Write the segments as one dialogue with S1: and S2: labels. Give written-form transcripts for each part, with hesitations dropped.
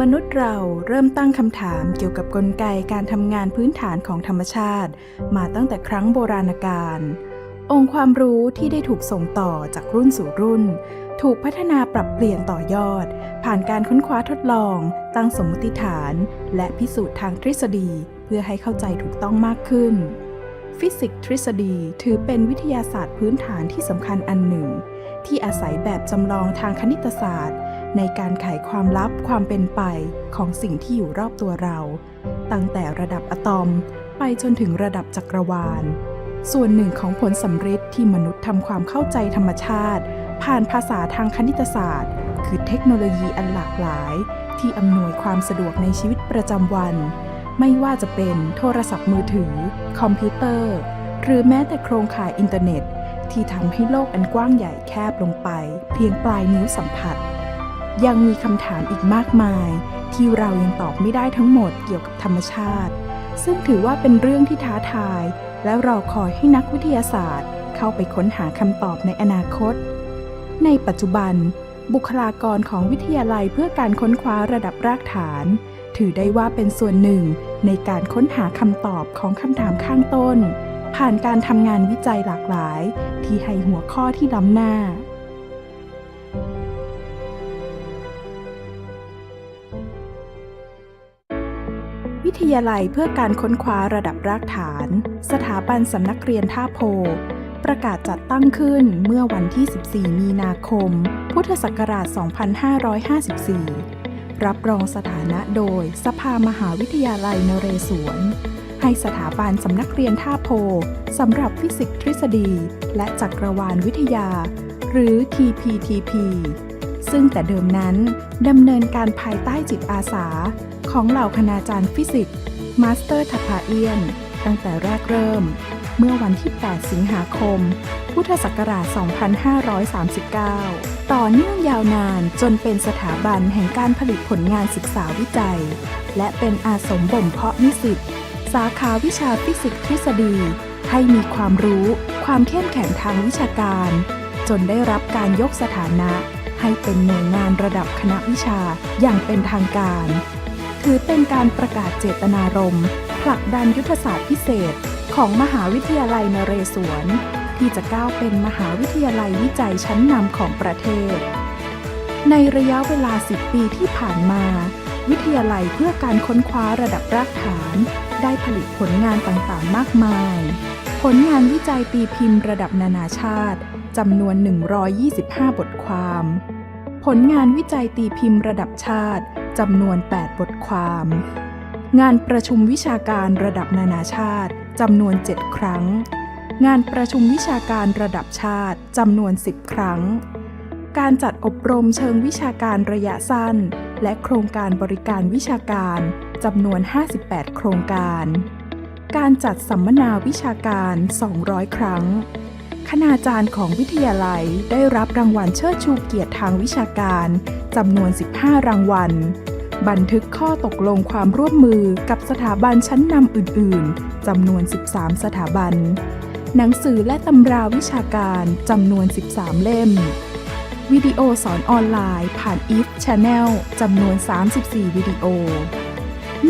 S1: มนุษย์เราเริ่มตั้งคำถามเกี่ยวกับกลไกการทำงานพื้นฐานของธรรมชาติมาตั้งแต่ครั้งโบราณกาลองค์ความรู้ที่ได้ถูกส่งต่อจากรุ่นสู่รุ่นถูกพัฒนาปรับเปลี่ยนต่อยอดผ่านการค้นคว้าทดลองตั้งสมมติฐานและพิสูจน์ทางทฤษฎีเพื่อให้เข้าใจถูกต้องมากขึ้นฟิสิกส์ทฤษฎีถือเป็นวิทยาศาสตร์พื้นฐานที่สำคัญอันหนึ่งที่อาศัยแบบจำลองทางคณิตศาสตร์ในการไขความลับความเป็นไปของสิ่งที่อยู่รอบตัวเราตั้งแต่ระดับอะตอมไปจนถึงระดับจักรวาลส่วนหนึ่งของผลสำฤทธิ์ที่มนุษย์ทำความเข้าใจธรรมชาติผ่านภาษาทางคณิตศาสตร์คือเทคโนโลยีอันหลากหลายที่อำนวยความสะดวกในชีวิตประจำวันไม่ว่าจะเป็นโทรศัพท์มือถือคอมพิวเตอร์หรือแม้แต่โครงข่ายอินเทอร์เน็ตที่ทำให้โลกอันกว้างใหญ่แคบลงไปเพียงปลายนิ้วสัมผัสยังมีคำถามอีกมากมายที่เรายังตอบไม่ได้ทั้งหมดเกี่ยวกับธรรมชาติซึ่งถือว่าเป็นเรื่องที่ท้าทายและรอคอยให้นักวิทยาศาสตร์เข้าไปค้นหาคำตอบในอนาคตในปัจจุบันบุคลากรของวิทยาลัยเพื่อการค้นคว้าระดับรากฐานถือได้ว่าเป็นส่วนหนึ่งในการค้นหาคำตอบของคำถามข้างต้นผ่านการทำงานวิจัยหลากหลายที่ให้หัวข้อที่ล้ำหน้าวิทยาลัยเพื่อการค้นคว้าระดับรากฐานสถาบันสำนักเรียนท่าโพประกาศจัดตั้งขึ้นเมื่อวันที่ 14 มีนาคม พุทธศักราช 2554 รับรองสถานะโดยสภามหาวิทยาลัยนเรศวรให้สถาบันสำนักเรียนท่าโพสำหรับฟิสิกส์ทฤษฎีและจักรวาลวิทยาหรือ TPTP ซึ่งแต่เดิมนั้นดำเนินการภายใต้จิตอาสาของเหล่าคณาจารย์ฟิสิกส์มาสเตอร์ทัพพาเอียนตั้งแต่แรกเริ่มเมื่อวันที่ 8 สิงหาคม พุทธศักราช 2539 ต่อเนื่องยาวนานจนเป็นสถาบันแห่งการผลิตผลงานศึกษาวิจัยและเป็นอาสมบ่มเพาะนิสิตสาขาวิชาฟิสิกส์ทฤษฎีให้มีความรู้ความเข้มแข็งทางวิชาการจนได้รับการยกสถานะให้เป็นหน่วยงานระดับคณะวิชาอย่างเป็นทางการถือเป็นการประกาศเจตนารมณ์ผลักดันยุทธศาสตร์พิเศษของมหาวิทยาลัยนเรศวรที่จะก้าวเป็นมหาวิทยาลัยวิจัยชั้นนำของประเทศในระยะเวลา 10 ปีที่ผ่านมาวิทยาลัยเพื่อการค้นคว้าระดับรากฐานได้ผลิตผลงานต่างๆมากมายผลงานวิจัยตีพิมพ์ระดับนานาชาติจำนวน125บทความผลงานวิจัยตีพิมพ์ระดับชาติจำนวน8บทความงานประชุมวิชาการระดับนานาชาติจำนวน7ครั้งงานประชุมวิชาการระดับชาติจำนวน10ครั้งการจัดอบรมเชิงวิชาการระยะสั้นและโครงการบริการวิชาการจำนวน58โครงการการจัดสัมมนาวิชาการ200ครั้งคณาจารย์ของวิทยาลัยได้รับรางวัลเชิดชูเกียรติทางวิชาการจำนวน15รางวัลบันทึกข้อตกลงความร่วมมือกับสถาบันชั้นนำอื่นๆจำนวน13สถาบันหนังสือและตำราวิชาการจำนวน13เล่มวิดีโอสอนออนไลน์ผ่าน EVE Channel จำนวน34วิดีโอ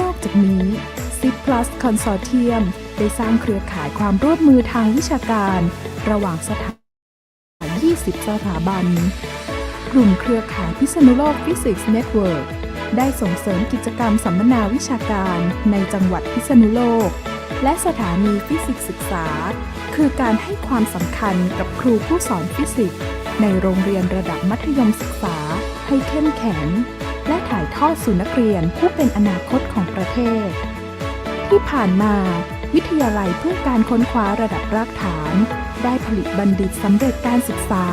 S1: นอกจากนี้ 10 Plus Consortium ได้สร้างเครือข่ายความร่วมมือทางวิชาการระหว่างสถาบัน20สถาบันกลุ่มเครือข่ายพิษณุโลก Physics Network ได้ส่งเสริมกิจกรรมสัมมนาวิชาการในจังหวัดพิษณุโลกและสถานีฟิสิกส์ศึกษาคือการให้ความสำคัญกับครูผู้สอนฟิสิกส์ในโรงเรียนระดับมัธยมศึกษาให้เข้มแข็งและถ่ายทอดสู่นักเรียนผู้เป็นอนาคตของประเทศที่ผ่านมาวิทยาลัยเพื่อการค้นคว้าระดับรากฐานได้ผลิตบัณฑิตสำเร็จการศึกษา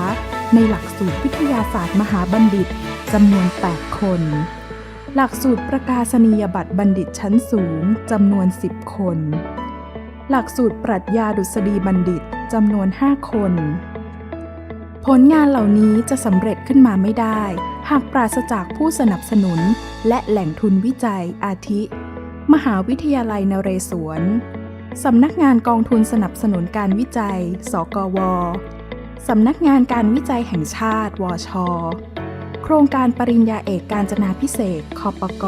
S1: ในหลักสูตรวิทยาศาสตร์มหาบัณฑิตจำนวน8คนหลักสูตรประกาศนียบัตรบัณฑิตชั้นสูงจำนวน10คนหลักสูตรปรัชญาดุษฎีบัณฑิตจำนวน5คนผลงานเหล่านี้จะสำเร็จขึ้นมาไม่ได้หากปราศจากผู้สนับสนุนและแหล่งทุนวิจัยอาทิมหาวิทยาลัยนเรศวรสำนักงานกองทุนสนับสนุนการวิจัยสกว.สำนักงานการวิจัยแห่งชาติวช.โค ครงการปริญญาเอกกาญจนาภิเษก คปก.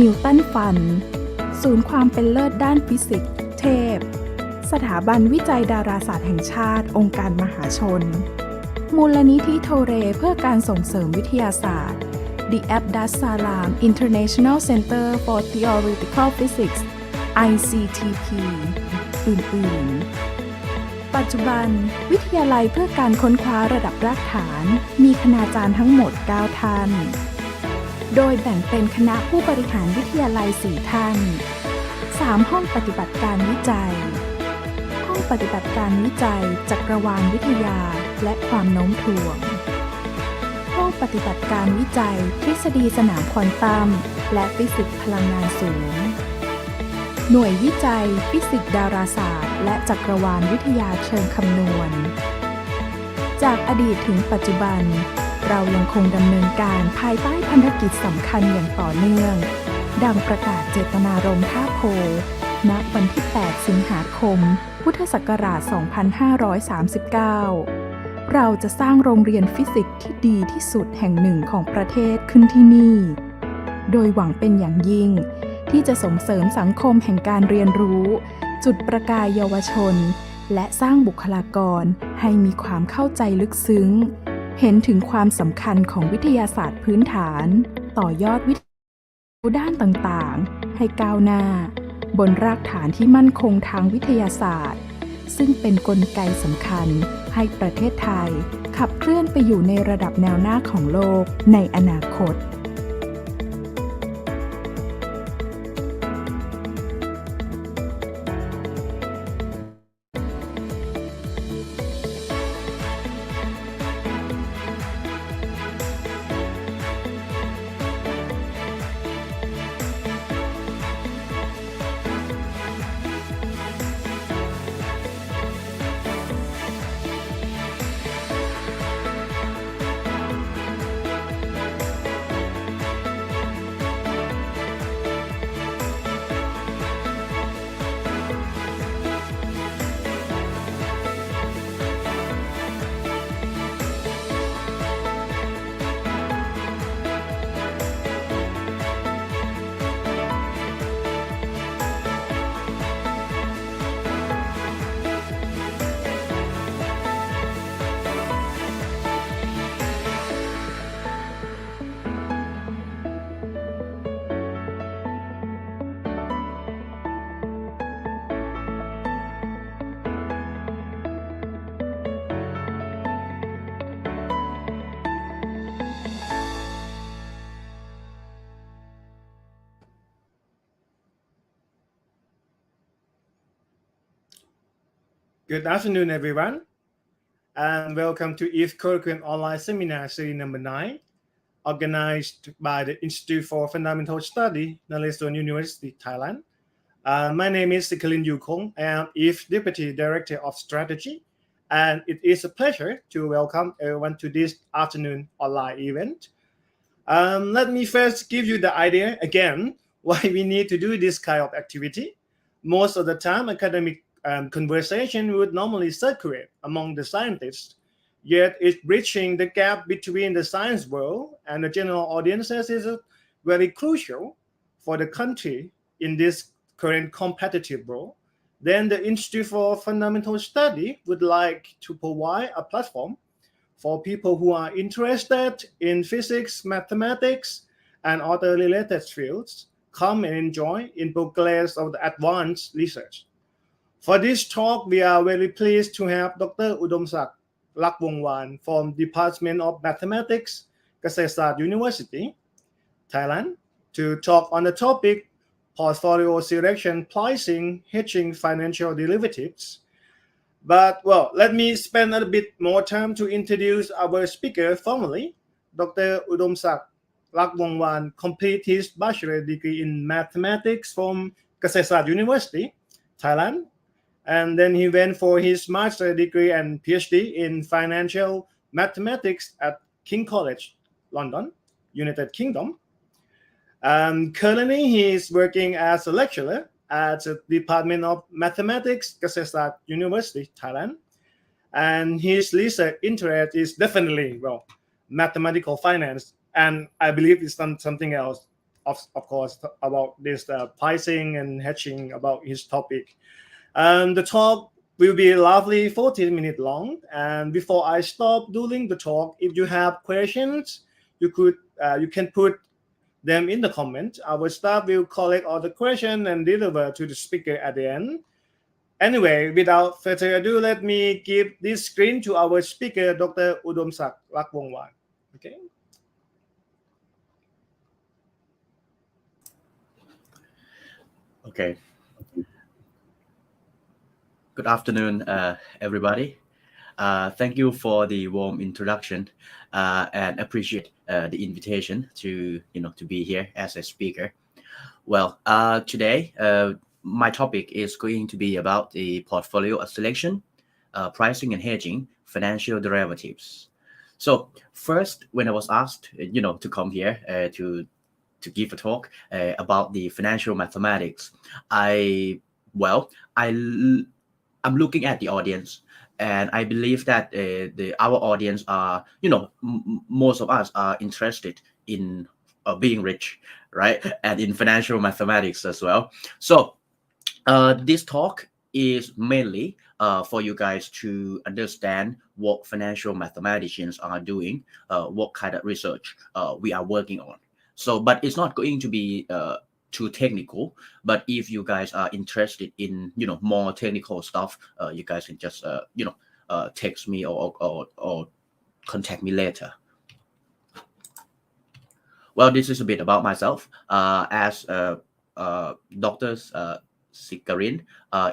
S1: นิวตันฟันด์ศูนย์ความเป็นเลิศด้านฟิสิกส์เทพสถาบันวิจัยดาราศาสตร์แห่งชาติองค์การมหาชนมูลนิธิโทเรเพื่อการส่งเสริมวิทยาศาสตร์ The Abdus Salam International Center for Theoretical Physics ICTP อื่นๆปัจจุบันวิทยาลัยเพื่อการค้นคว้าระดับรากฐานมีคณาจารย์ทั้งหมด 9 ท่าน โดยแบ่งเป็นคณะผู้บริหารวิทยาลัย 4 ท่าน 3 ห้องปฏิบัติการวิจัย ห้องปฏิบัติการวิจัยจักรวาลวิทยาและความโน้มถ่วง ห้องปฏิบัติการวิจัยทฤษฎีสนามควอนตัมและฟิสิกส์พลังงานสูง หน่วยวิจัยฟิสิกส์ดาราศาสตร์และจักรวาลวิทยาเชิงคำนวณ จากอดีตถึงปัจจุบันเรายังคงดำเนินการภายใต้พันธกิจสำคัญอย่างต่อเนื่อง ดังประกาศเจตนารมณ์ท่าโพณวันที่ 8 สิงหาคม พุทธศักราช 2539 เราจะสร้างโรงเรียนฟิสิกส์ที่ดีที่สุดแห่งหนึ่งของประเทศขึ้นที่นี่ โดยหวังเป็นอย่างยิ่งที่จะส่งเสริมสังคมแห่งการเรียนรู้ จุดประกายเยาวชน และสร้างบุคลากรให้มีความเข้าใจลึกซึ้ง เห็นถึงความสำคัญของวิทยาศาสตร์พื้นฐานต่อยอดวิทยาด้านต่างๆให้ก้าวหน้าบนรากฐานที่มั่นคงทางวิทยาศาสตร์ซึ่งเป็นกลไกสำคัญให้ประเทศไทยขับเคลื่อนไปอยู่ในระดับแนวหน้าของโลกในอนาคต
S2: Good afternoon, everyone, and welcome to ETH Colloquium Online Seminar Series number 9, organized by the Institute for Fundamental Study, No.9 University, Thailand. My name is Sikalin Yukong. I am ETH Deputy Director of Strategy, and it is a pleasure to welcome everyone to this afternoon online event. Let me first give you the idea again why we need to do this kind of activity. Most of the time, academic conversation would normally circulate among the scientists, yet it's bridging the gap between the science world and the general audiences is very crucial for the country in this current competitive world. Then the Institute for Fundamental Study would like to provide a platform for people who are interested in physics, mathematics, and other related fields come and join in progress of the advanced research. For this talk, we are very pleased to have Dr. Udomsak Rakwongwan from Department of Mathematics, Kasetsart University, Thailand, to talk on the topic portfolio selection, pricing, hedging financial derivatives. But, let me spend a bit more time to introduce our speaker formally. Dr. Udomsak Rakwongwan completed his bachelor degree in mathematics from Kasetsart University, Thailand. And then he went for his master degree and Ph.D. in financial mathematics at King College, London, United Kingdom. Currently, he is working as a lecturer at the Department of Mathematics, Kasetsart University, Thailand. And his research interest is definitely, mathematical finance, and I believe it's something else, of course, about this pricing and hedging about his topic. The talk will be roughly 14 minutes long. And before I stop doing the talk, if you have questions, you can put them in the comment. Our staff will collect all the questions and deliver to the speaker at the end. Anyway, without further ado, let me give this screen to our speaker, Dr. Udomsak Rakwongwan. Okay.
S3: Okay. Good afternoon, everybody. Thank you for the warm introduction, and appreciate the invitation to be here as a speaker. Well, today my topic is going to be about the portfolio selection, pricing and hedging, financial derivatives. So first, when I was asked, to come here to give a talk about the financial mathematics, I'm looking at the audience, and I believe that our audience are, most of us are interested in being rich, right? And in financial mathematics as well. So this talk is mainly for you guys to understand what financial mathematicians are doing, what kind of research we are working on. So, but it's not going to be too technical. But if you guys are interested in more technical stuff, you guys can just text me or contact me later. Well, this is a bit about myself. As Dr. Sikarin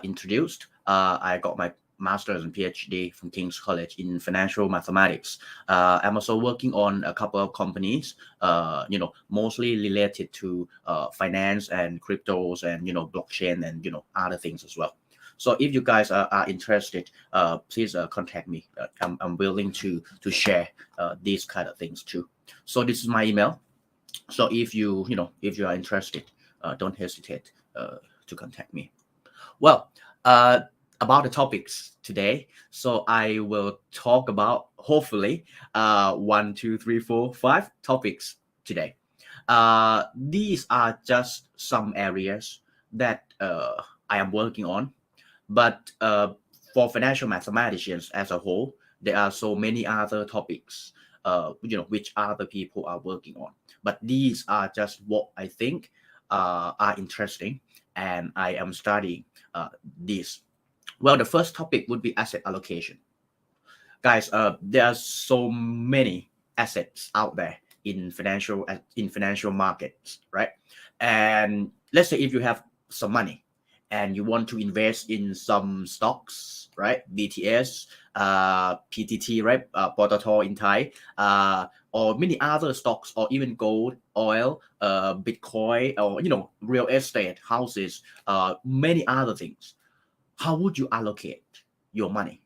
S3: introduced, I got my master's and Ph.D. from King's College in financial mathematics. I'm also working on a couple of companies, mostly related to finance and cryptos and blockchain and other things as well. So if you guys are interested, please contact me. I'm willing to share these kind of things too. So this is my email. So if you are interested, don't hesitate to contact me. Well, about the topics today. So I will talk about hopefully 1, 2, 3, 4, 5 topics today. These are just some areas that I am working on, but for financial mathematicians as a whole, there are so many other topics which other people are working on. But these are just what I think are interesting, and I am studying these. Well, the first topic would be asset allocation. Guys, there are so many assets out there in financial markets, right? And let's say if you have some money and you want to invest in some stocks, right? BTS, PTT, right? Potato in Thai, or many other stocks, or even gold, oil, Bitcoin, or real estate, houses, many other things. How would you allocate your money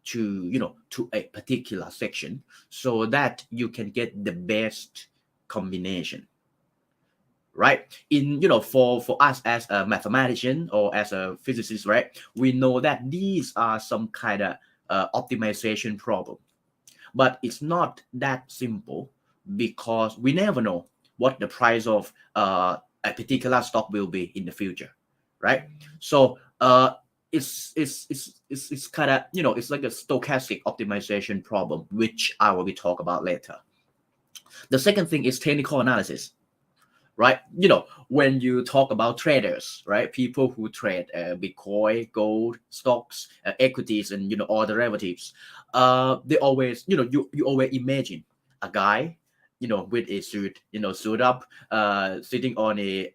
S3: to a particular section so that you can get the best combination, right? For us as a mathematician or as a physicist, right, we know that these are some kind of optimization problem, but it's not that simple because we never know what the price of a particular stock will be in the future, right? So it's kind of it's like a stochastic optimization problem, which I will be talk about later. The second thing is technical analysis, right? When you talk about traders, right, people who trade Bitcoin, gold, stocks, equities, and all derivatives, they always you always imagine a guy with a suit up, sitting on a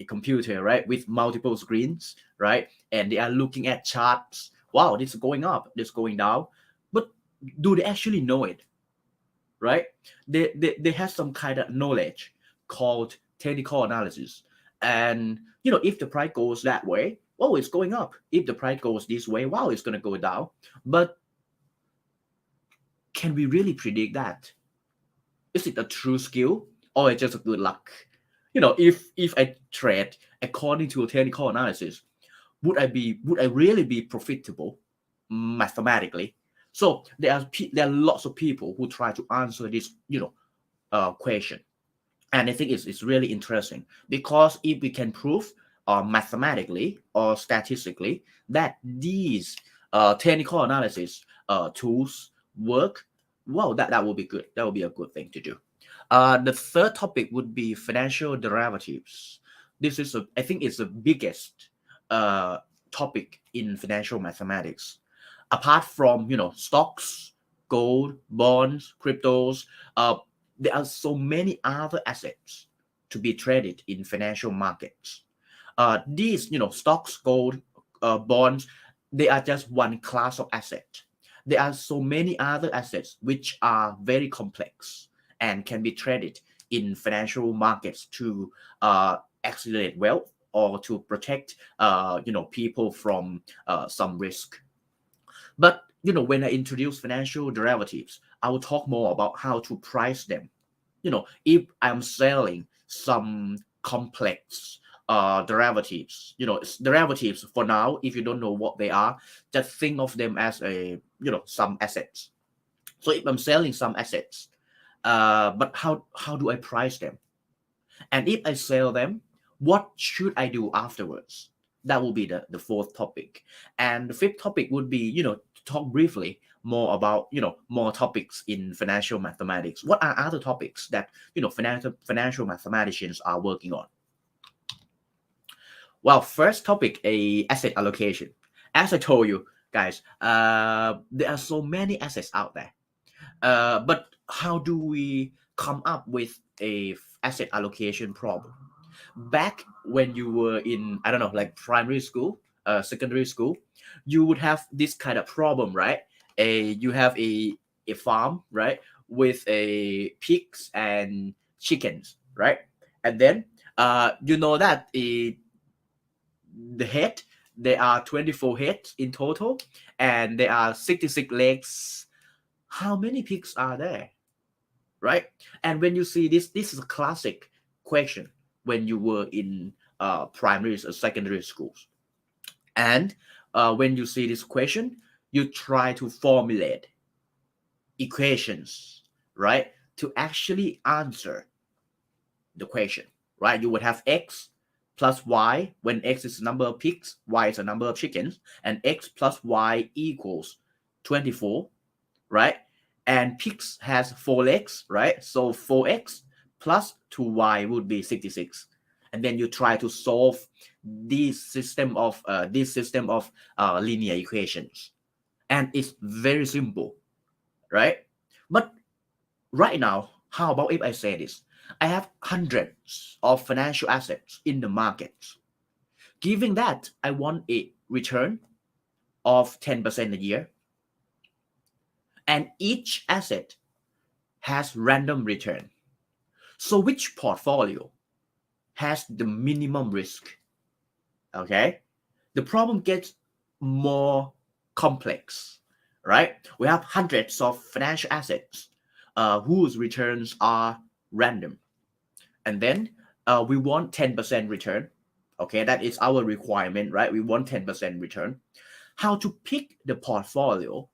S3: computer, right, with multiple screens, right, and they are looking at charts. Wow, this is going up, this is going down, but do they actually know it, right? They have some kind of knowledge called technical analysis, and if the price goes that way, well, it's going up. If the price goes this way, wow, it's going to go down. But can we really predict that? Is it a true skill or it's just a good luck? If I trade according to technical analysis, would I really be profitable mathematically? So there are lots of people who try to answer this, question. And I think it's really interesting because if we can prove mathematically or statistically that these technical analysis tools work, well, that would be good. That would be a good thing to do. The third topic would be financial derivatives. This is I think it's the biggest topic in financial mathematics. Apart from stocks, gold, bonds, cryptos, there are so many other assets to be traded in financial markets. These stocks, gold, bonds, they are just one class of asset. There are so many other assets which are very complex and can be traded in financial markets to accelerate wealth or to protect people from some risk. But when I introduce financial derivatives, I will talk more about how to price them. If I'm selling some complex derivatives, derivatives for now, if you don't know what they are, just think of them as some assets. So if I'm selling some assets, but how do I price them? And if I sell them, what should I do afterwards? That will be the fourth topic. And the fifth topic would be, to talk briefly more about, more topics in financial mathematics. What are other topics that, financial mathematicians are working on? Well, first topic, asset allocation. As I told you guys, there are so many assets out there. But how do we come up with a asset allocation problem? Back when you were in, I don't know, like primary school, secondary school, you would have this kind of problem, right? You have a farm, right, with a pigs and chickens, right? And then that the head, there are 24 heads in total, and there are 66 legs. How many pigs are there, right? And when you see this is a classic question when you were in primary or secondary schools. And when you see this question, you try to formulate equations, right, to actually answer the question, right? You would have x plus y when x is the number of pigs, y is the number of chickens, and x plus y equals 24, right? And pigs has 4 legs, right? So 4x plus 2y would be 66. And then you try to solve this system of linear equations, and it's very simple, right? But right now, how about if I say this? I have hundreds of financial assets in the market. Given that I want a return of 10% a year, and each asset has random return. So which portfolio has the minimum risk? Okay, the problem gets more complex, right? We have hundreds of financial assets whose returns are random, and then we want 10% return. Okay, that is our requirement, right? We want 10% return. How to pick the portfolio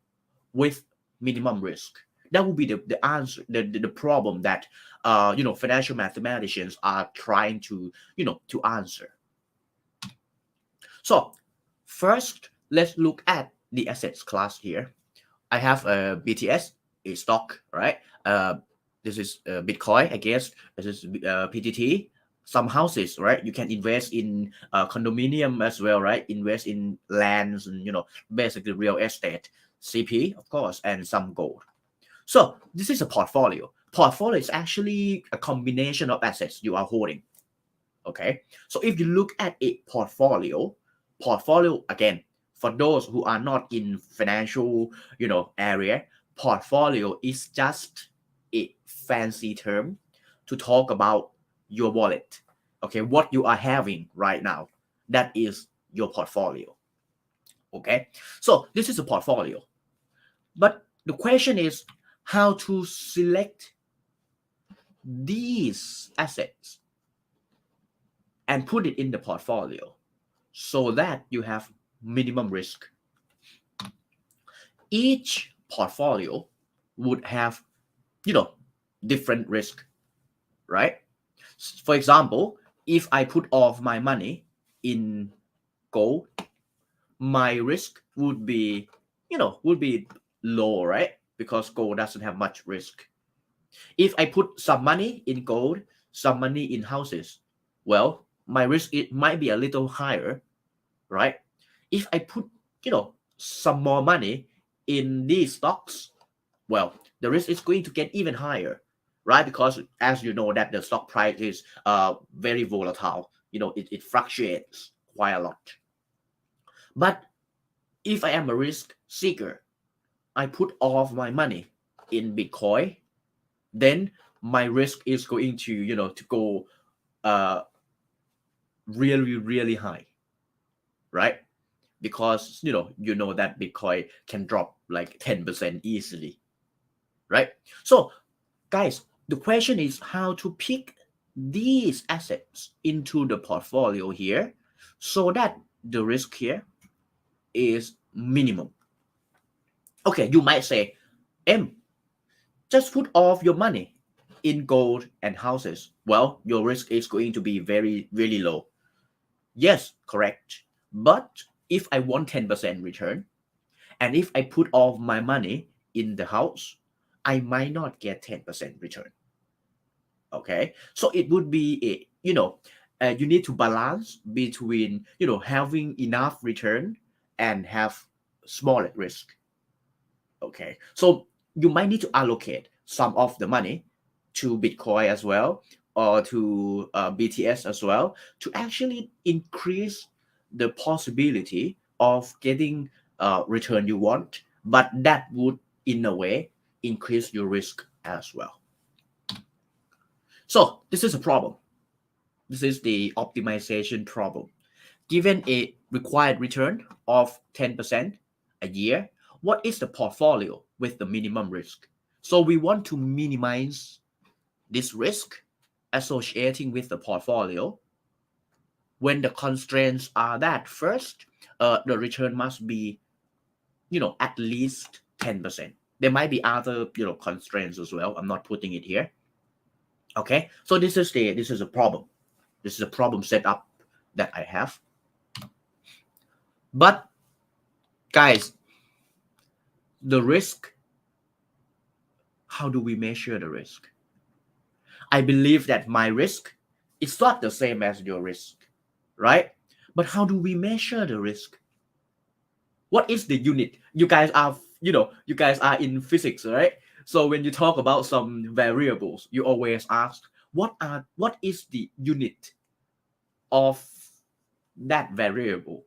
S3: with minimum risk? That would be the answer, the problem that financial mathematicians are trying to to answer. So first, let's look at the assets class here. I have a BTS, a stock, right? This is Bitcoin, I guess. This is PTT. Some houses, right? You can invest in condominium as well, right? Invest in lands and basically real estate. CP, of course, and some gold. So this is a portfolio. Portfolio is actually a combination of assets you are holding. Okay, so if you look at a portfolio again, for those who are not in financial area, portfolio is just a fancy term to talk about your wallet. Okay, what you are having right now, that is your portfolio. Okay, so this is a portfolio, but the question is how to select these assets and put it in the portfolio so that you have minimum risk. Each portfolio would have, different risk, right? For example, if I put all of my money in gold, my risk would be, low, right? Because gold doesn't have much risk. If I put some money in gold, some money in houses, well, my risk, it might be a little higher, right? If I put, some more money in these stocks, well, the risk is going to get even higher, right? Because as you know that the stock price is very volatile, it fluctuates quite a lot. But if I am a risk seeker, I put all of my money in Bitcoin, then my risk is going to, to go really, really high, right? Because, you know that Bitcoin can drop like 10% easily, right? So guys, the question is how to pick these assets into the portfolio here so that the risk here is minimum. Okay, you might say, just put all of your money in gold and houses. Well, your risk is going to be very, really low. Yes, correct. But if I want 10% return, and if I put all of my money in the house, I might not get 10% return. Okay, so it would be you need to balance between having enough return and have smaller risk. Okay, so you might need to allocate some of the money to Bitcoin as well, or to BTS as well, to actually increase the possibility of getting return you want, but that would in a way increase your risk as well. So this is a problem. This is the optimization problem. Given a required return of 10% a year, what is the portfolio with the minimum risk? So we want to minimize this risk associating with the portfolio when the constraints are that first, the return must be, at least 10%. There might be other, constraints as well. I'm not putting it here. Okay, so this is a problem. This is a problem setup that I have. But guys, the risk, how do we measure the risk? I believe that my risk is not the same as your risk, right? But how do we measure the risk? What is the unit? You guys are in physics, right? So when you talk about some variables, you always ask, what is the unit of that variable?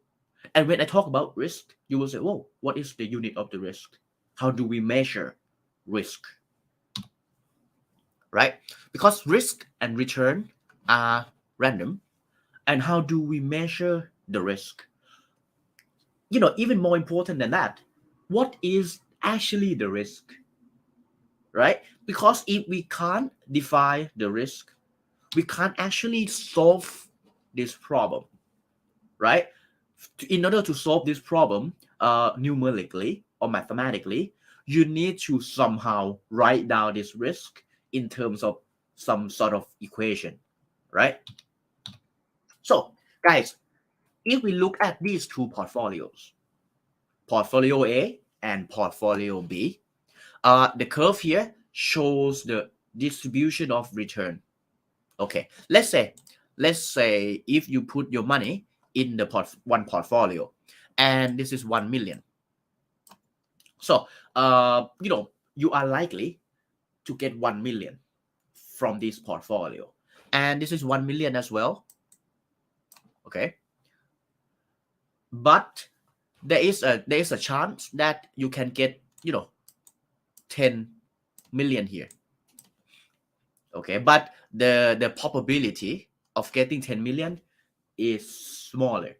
S3: And when I talk about risk, you will say, whoa, what is the unit of the risk? How do we measure risk? Right? Because risk and return are random. And how do we measure the risk? Even more important than that, what is actually the risk? Right? Because if we can't define the risk, we can't actually solve this problem, right? In order to solve this problem numerically or mathematically, you need to somehow write down this risk in terms of some sort of equation, right? So guys, if we look at these two portfolios, portfolio A and portfolio B, the curve here shows the distribution of return. Okay, let's say if you put your money in the one portfolio, and this is 1 million. So you are likely to get 1 million from this portfolio, and this is 1 million as well. Okay, but there is a chance that you can get 10 million here. Okay, but the probability of getting 10 million is smaller.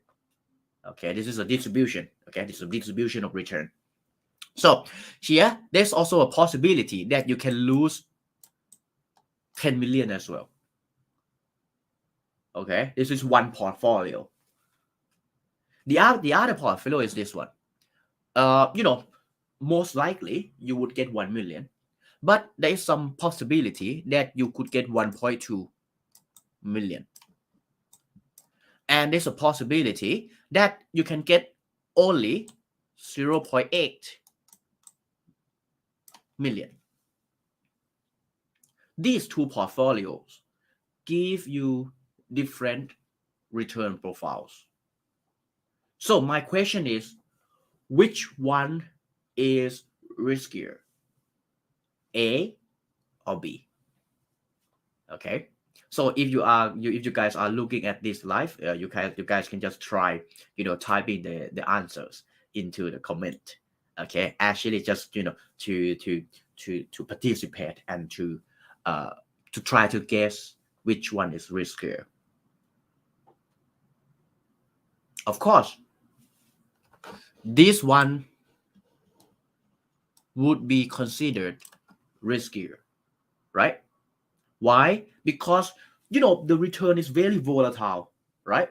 S3: Okay, this is a distribution. Okay, this is a distribution of return. So here, there's also a possibility that you can lose 10 million as well. Okay, this is one portfolio. The other portfolio is this one. most likely you would get 1 million, but there is some possibility that you could get 1.2 million. And there's a possibility that you can get only 0.8 million. These two portfolios give you different return profiles. So my question is, which one is riskier, A or B? Okay. So if you guys are looking at this live, you guys can just try, typing the answers into the comment. Okay, actually just to participate and to try to guess which one is riskier. Of course, this one would be considered riskier, right? Why? Because the return is very volatile, right?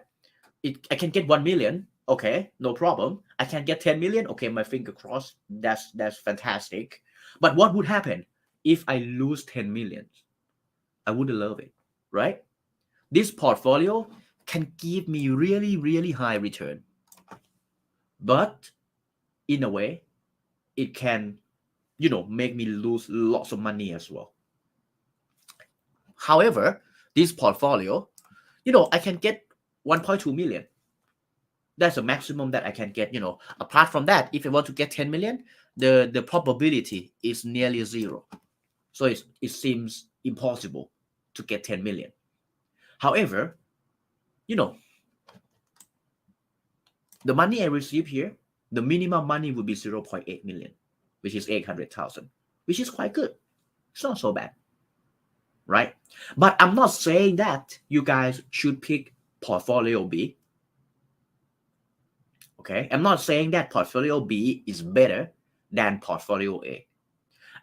S3: I can get 1 million, okay, no problem. I can get 10 million, okay, my finger crossed. That's fantastic. But what would happen if I lose 10 million? I wouldn't love it, right? This portfolio can give me really, really high return, but in a way, it can, make me lose lots of money as well. However, this portfolio, I can get 1.2 million. That's the maximum that I can get. Apart from that, if I want to get 10 million, the probability is nearly zero. So it seems impossible to get 10 million. However, the money I receive here, the minimum money would be 0.8 million, which is 800,000, which is quite good. It's not so bad, right? But I'm not saying that you guys should pick portfolio B. Okay, I'm not saying that portfolio B is better than portfolio A.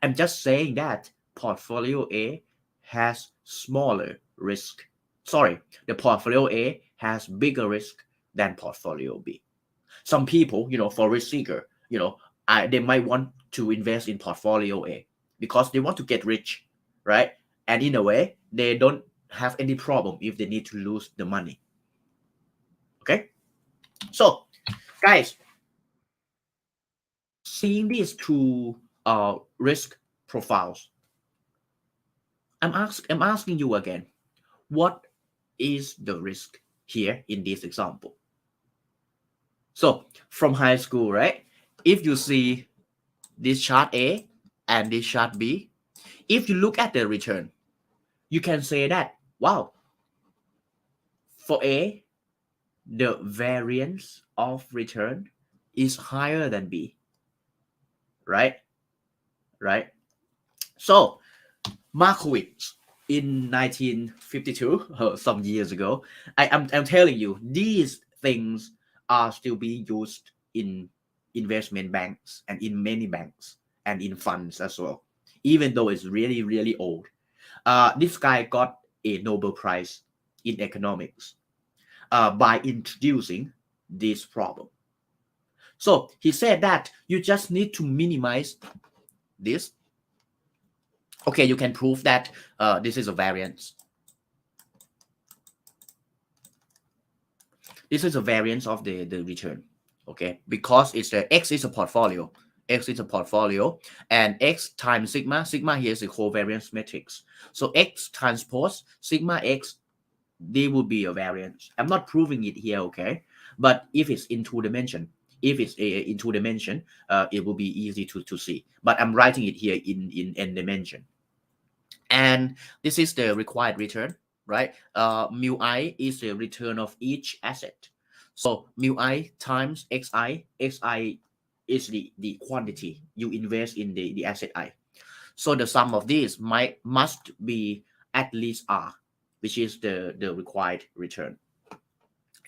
S3: I'm just saying that portfolio A has smaller risk. Sorry, the portfolio A has bigger risk than portfolio B. Some people, for risk seeker, they might want to invest in portfolio A because they want to get rich, right? And in a way, they don't have any problem if they need to lose the money. Okay, so guys, seeing these two risk profiles, I'm asking you again, what is the risk here in this example? So from high school, right? If you see this chart A and this chart B, if you look at the return, you can say that, wow, for A, the variance of return is higher than B, right? So Markowitz in 1952, some years ago, I'm telling you, these things are still being used in investment banks and in many banks and in funds as well, even though it's really, really old. This guy got a Nobel Prize in economics by introducing this problem. So he said that you just need to minimize this. Okay, you can prove that this is a variance. This is a variance of the return, okay? Because it's the X is a portfolio. X is a portfolio, and X times sigma. Sigma here is the covariance matrix. So X transpose sigma X, they will be a variance. I'm not proving it here, okay? But if it's in two dimension, in two dimension, it will be easy to see. But I'm writing it here in n dimension. And this is the required return, right? Mu I is the return of each asset. So mu I times xi is the quantity you invest in the asset I. So the sum of these must be at least R, which is the required return.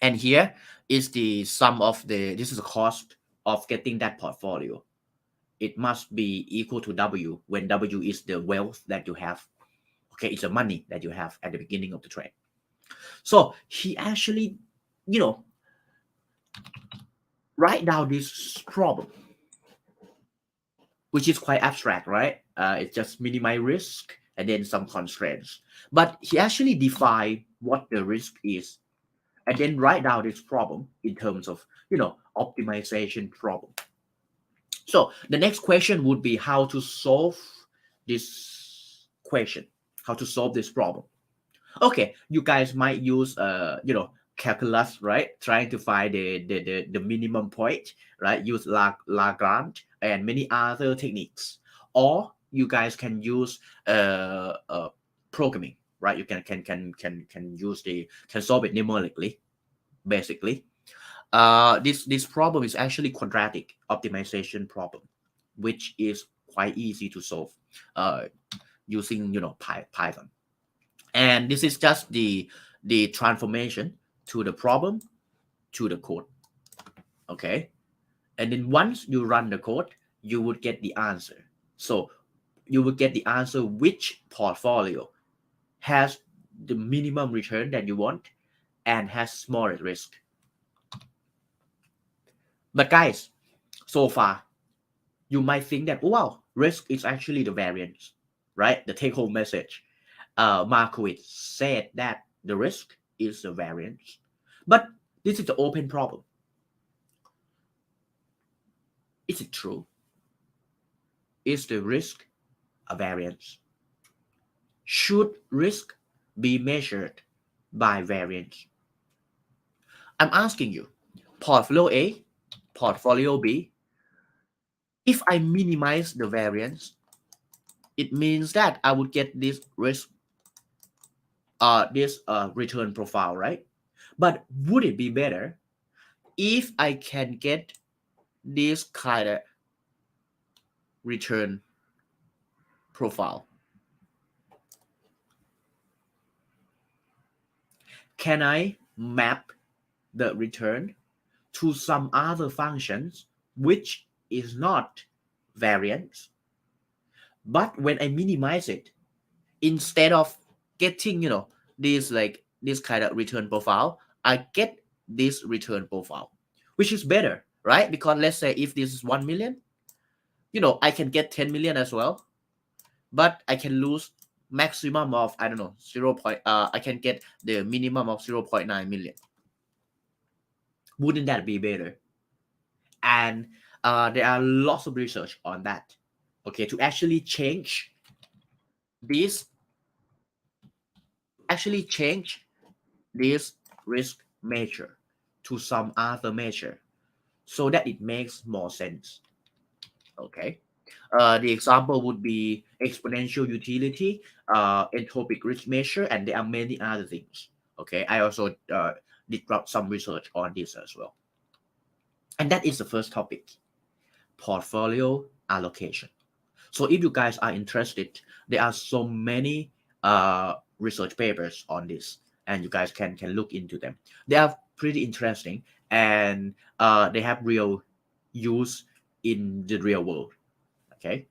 S3: And here is the sum of this is the cost of getting that portfolio. It must be equal to W, when W is the wealth that you have. Okay, it's the money that you have at the beginning of the trade. So he actually, write down this problem. which is quite abstract, right? It's just minimize risk and then some constraints. But he actually defined what the risk is and then write down this problem in terms of, optimization problem. So the next question would be how to solve this question, how to solve this problem. Okay, you guys might use calculus, right? Trying to find the minimum point, right? Use Lagrange and many other techniques. Or you guys can use programming, right? You can use can solve it numerically, basically. This problem is actually quadratic optimization problem, which is quite easy to solve using Python. And this is just the transformation to the problem to the code. Okay, and then once you run the code, you would get the answer. So you would get the answer which portfolio has the minimum return that you want and has smallest risk. But guys, so far you might think that, oh, wow, risk is actually the variance, right? The take-home message. Markowitz said that the risk is the variance, but this is the open problem. Is it true? Is the risk a variance? Should risk be measured by variance? I'm asking you, portfolio A, portfolio B, if I minimize the variance, it means that I would get this risk, this return profile, right? But would it be better if I can get this kind of return profile? Can I map the return to some other functions which is not variance? But when I minimize it, instead of getting this kind of return profile, I get this return profile, which is better, right? Because let's say if this is 1 million, I can get 10 million as well, but I can lose maximum of, I don't know, I can get the minimum of 0.9 million. Wouldn't that be better? And there are lots of research on that, okay, to actually change this risk measure to some other measure so that it makes more sense. Okay, the example would be exponential utility, entropic risk measure, and there are many other things. Okay, I also did some research on this as well. And that is the first topic, portfolio allocation. So if you guys are interested, there are so many research papers on this, and you guys can look into them. They are pretty interesting, and they have real use in the real world. Okay.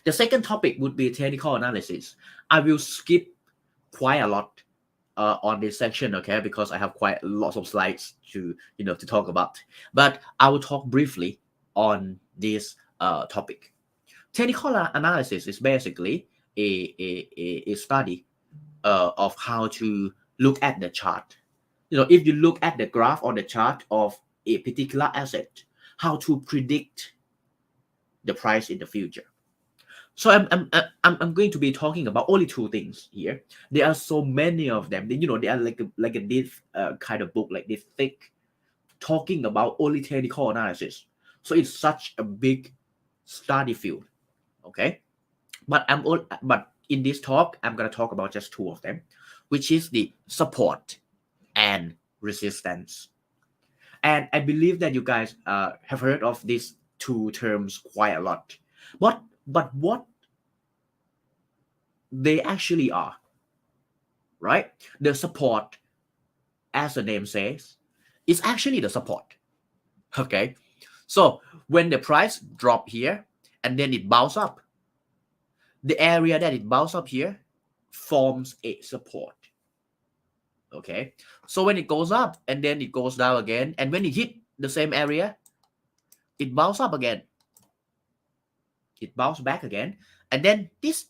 S3: The second topic would be technical analysis. I will skip quite a lot on this section, okay, because I have quite lots of slides to to talk about. But I will talk briefly on this topic. Technical analysis is basically a study of how to look at the chart. If you look at the graph or the chart of a particular asset, how to predict the price in the future. So I'm going to be talking about only two things here. There are so many of them. They are like a this kind of book, like this thick, talking about only technical analysis. So it's such a big study field. Okay, but in this talk, I'm gonna talk about just two of them, which is the support and resistance. And I believe that you guys have heard of these two terms quite a lot. But what they actually are, right? The support, as the name says, is actually the support. Okay, so when the price drop here and then it bounce up, the area that it bounce up here forms a support. Okay, so when it goes up and then it goes down again, and when it hit the same area, it bounce up again. it bounce back again, and then this,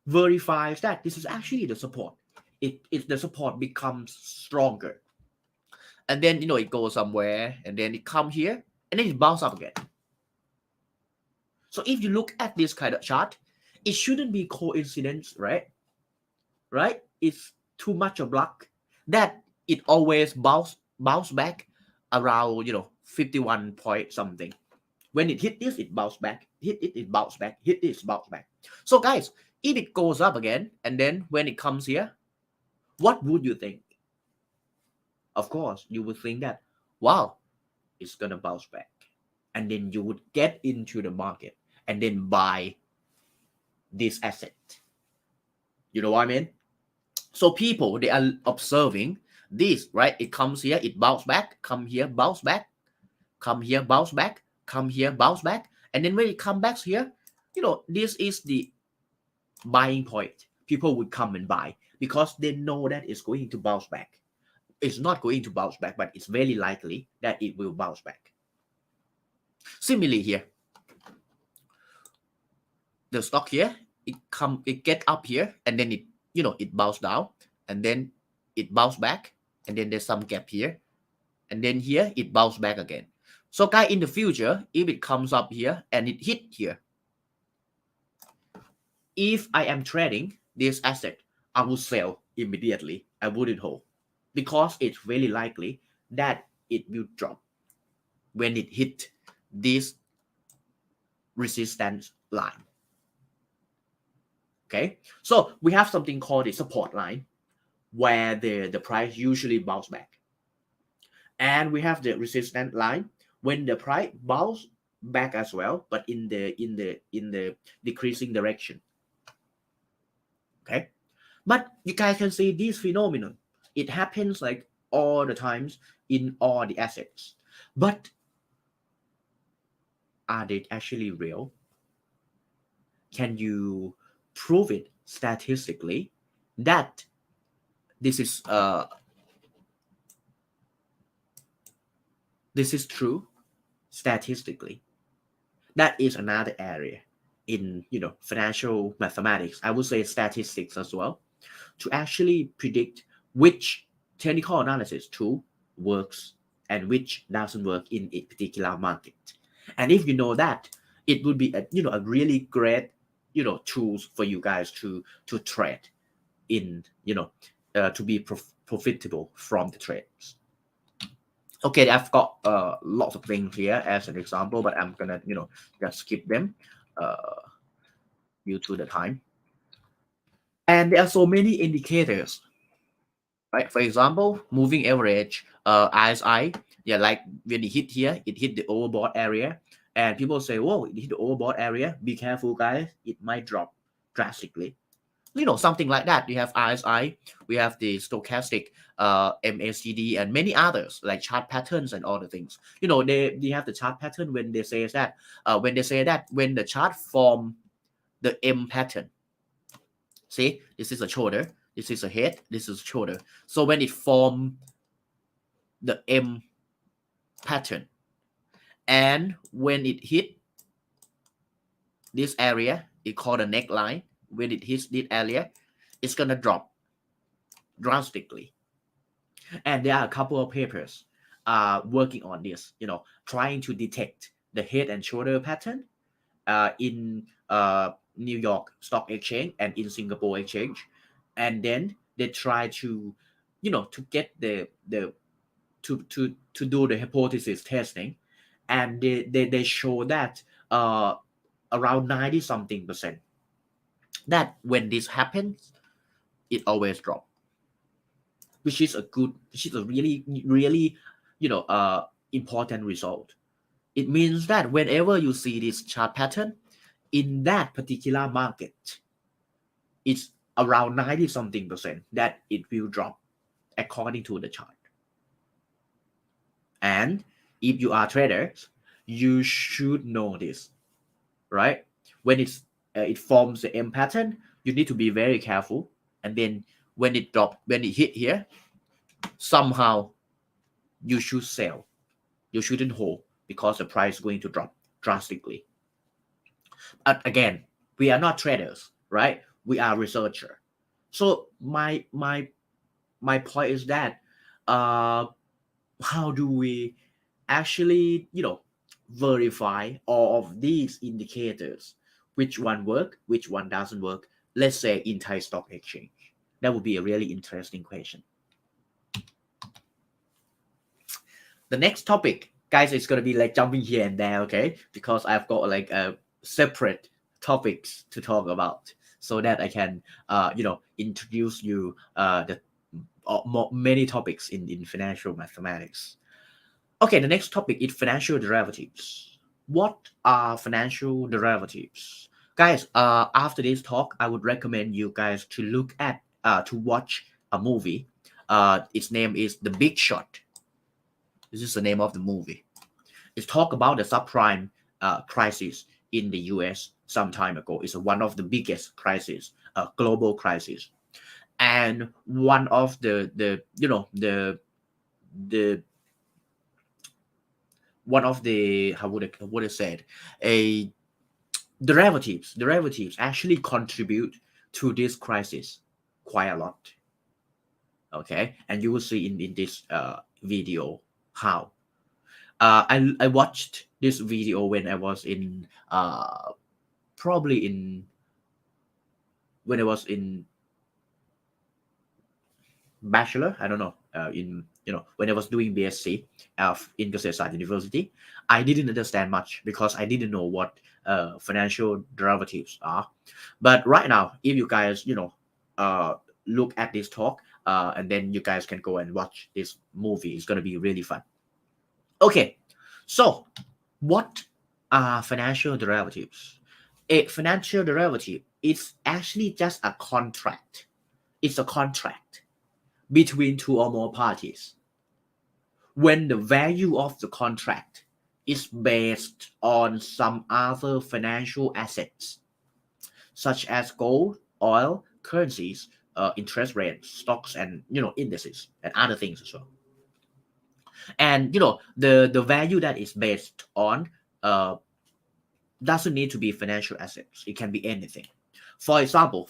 S3: verifies that this is actually the support. It the support becomes stronger, and then it goes somewhere, and then it come here, and then it bounce up again. So if you look at this kind of chart, it shouldn't be coincidence, right? It's too much of luck that it always bounce back around 51 point something. When it hit this, it bounce back, hit it, it bounce back, hit this, bounce back. So guys, if it goes up again, and then when it comes here, what would you think? Of course, you would think that, wow, it's gonna bounce back, and then you would get into the market and then buy this asset. You know what I mean? So people, they are observing this, right? It comes here, it bounce back, come here, bounce back, come here, bounce back, come here, bounce back, and then when it comes back here, this is the buying point. People would come and buy because they know that it's going to bounce back. It's not going to bounce back, but it's very likely that it will bounce back. Similarly here, the stock here, it get up here, and then it bounce down, and then it bounce back, and then there's some gap here, and then here it bounce back again. So guys, in the future, if it comes up here and it hit here, if I am trading this asset, I will sell immediately. I wouldn't hold, because it's very likely that it will drop when it hit this resistance line. Okay, so we have something called the support line, where the price usually bounce back, and we have the resistance line when the price bounce back as well, but in the decreasing direction. Okay, but you guys can see this phenomenon. It happens like all the times in all the assets, but are they actually real? Can you prove it statistically that this is true statistically? That is another area in financial mathematics, I would say statistics as well, to actually predict which technical analysis tool works and which doesn't work in a particular market. And if you know that, it would be a really great tools for you guys to trade in, to be profitable from the trades. Okay, I've got lots of things here as an example, but I'm gonna just skip them due to the time. And there are so many indicators, right? For example, moving average, RSI, like when it hit here, it hit the overbought area, and people say, whoa, it hit the overbought area, be careful guys, it might drop drastically. Something like that. We have RSI, we have the stochastic, MACD, and many others like chart patterns and all the things. They have the chart pattern when they say that when the chart form the M pattern. See, this is a shoulder, this is a head, this is a shoulder. So when it form the M pattern, and when it hit this area, it called a neckline. When it hits this area, it's gonna drop drastically. And there are a couple of papers working on this, trying to detect the head and shoulder pattern in New York Stock Exchange and in Singapore Exchange, and then they try to to get to do the hypothesis testing, and they show that around 90 something percent that when this happens, it always drops, which is a really important result. It means that whenever you see this chart pattern in that particular market, it's around 90 something percent that it will drop according to the chart. And if you are traders, you should know this, right? When it forms the M pattern, you need to be very careful. And then when it hit here, somehow you should sell. You shouldn't hold, because the price is going to drop drastically. But again, we are not traders, right? We are researcher. So my point is that how do we actually verify all of these indicators, which one work, which one doesn't work, let's say in Thai stock exchange? That would be a really interesting question. The next topic, guys, is going to be like jumping here and there, okay, because I've got like separate topics to talk about so that I can introduce you many topics in financial mathematics. Okay, the next topic is financial derivatives. What are financial derivatives? Guys, after this talk, I would recommend you guys to look at, to watch a movie. Its name is The Big Short. This is the name of the movie. It's talk about the subprime crisis in the US some time ago. It's one of the biggest crises, global crisis. And one of the one of the how would I say it, a derivatives actually contribute to this crisis quite a lot. Okay, and you will see in this video how. I watched this video when I was in probably in when I was in bachelor, I don't know, in when I was doing BSc in Kasetsart University. I didn't understand much because I didn't know what financial derivatives are. But right now, if you guys look at this talk and then you guys can go and watch this movie, it's gonna be really fun. Okay, so what are financial derivatives? A financial derivative is actually just a contract. It's a contract between two or more parties when the value of the contract is based on some other financial assets such as gold, oil, currencies, interest rates, stocks, and indices and other things as well. And the value that is based on doesn't need to be financial assets. It can be anything. For example,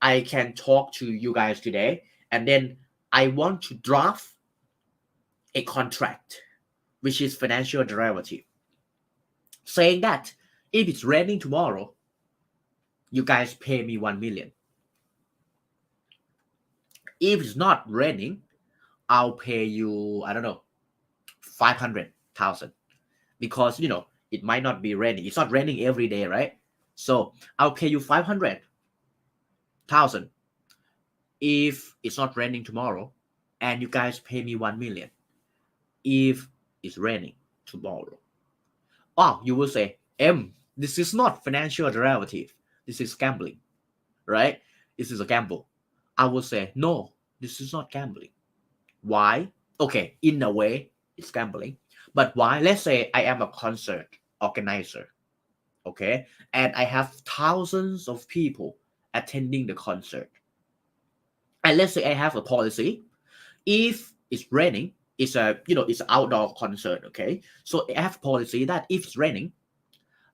S3: I can talk to you guys today, and then I want to draft a contract, which is financial derivative, saying that if it's raining tomorrow, you guys pay me 1 million. If it's not raining, I'll pay you, I don't know, 500,000, because it might not be raining. It's not raining every day, right? So I'll pay you 500,000 if it's not raining tomorrow, and you guys pay me 1 million if it's raining tomorrow. Oh, you will say, this is not financial derivative. This is gambling, right? This is a gamble. I will say, no, this is not gambling. Why? Okay, in a way, it's gambling. But why? Let's say I am a concert organizer, okay? And I have thousands of people attending the concert. And let's say I have a policy. If it's raining, it's it's an outdoor concert, okay? So I have a policy that if it's raining,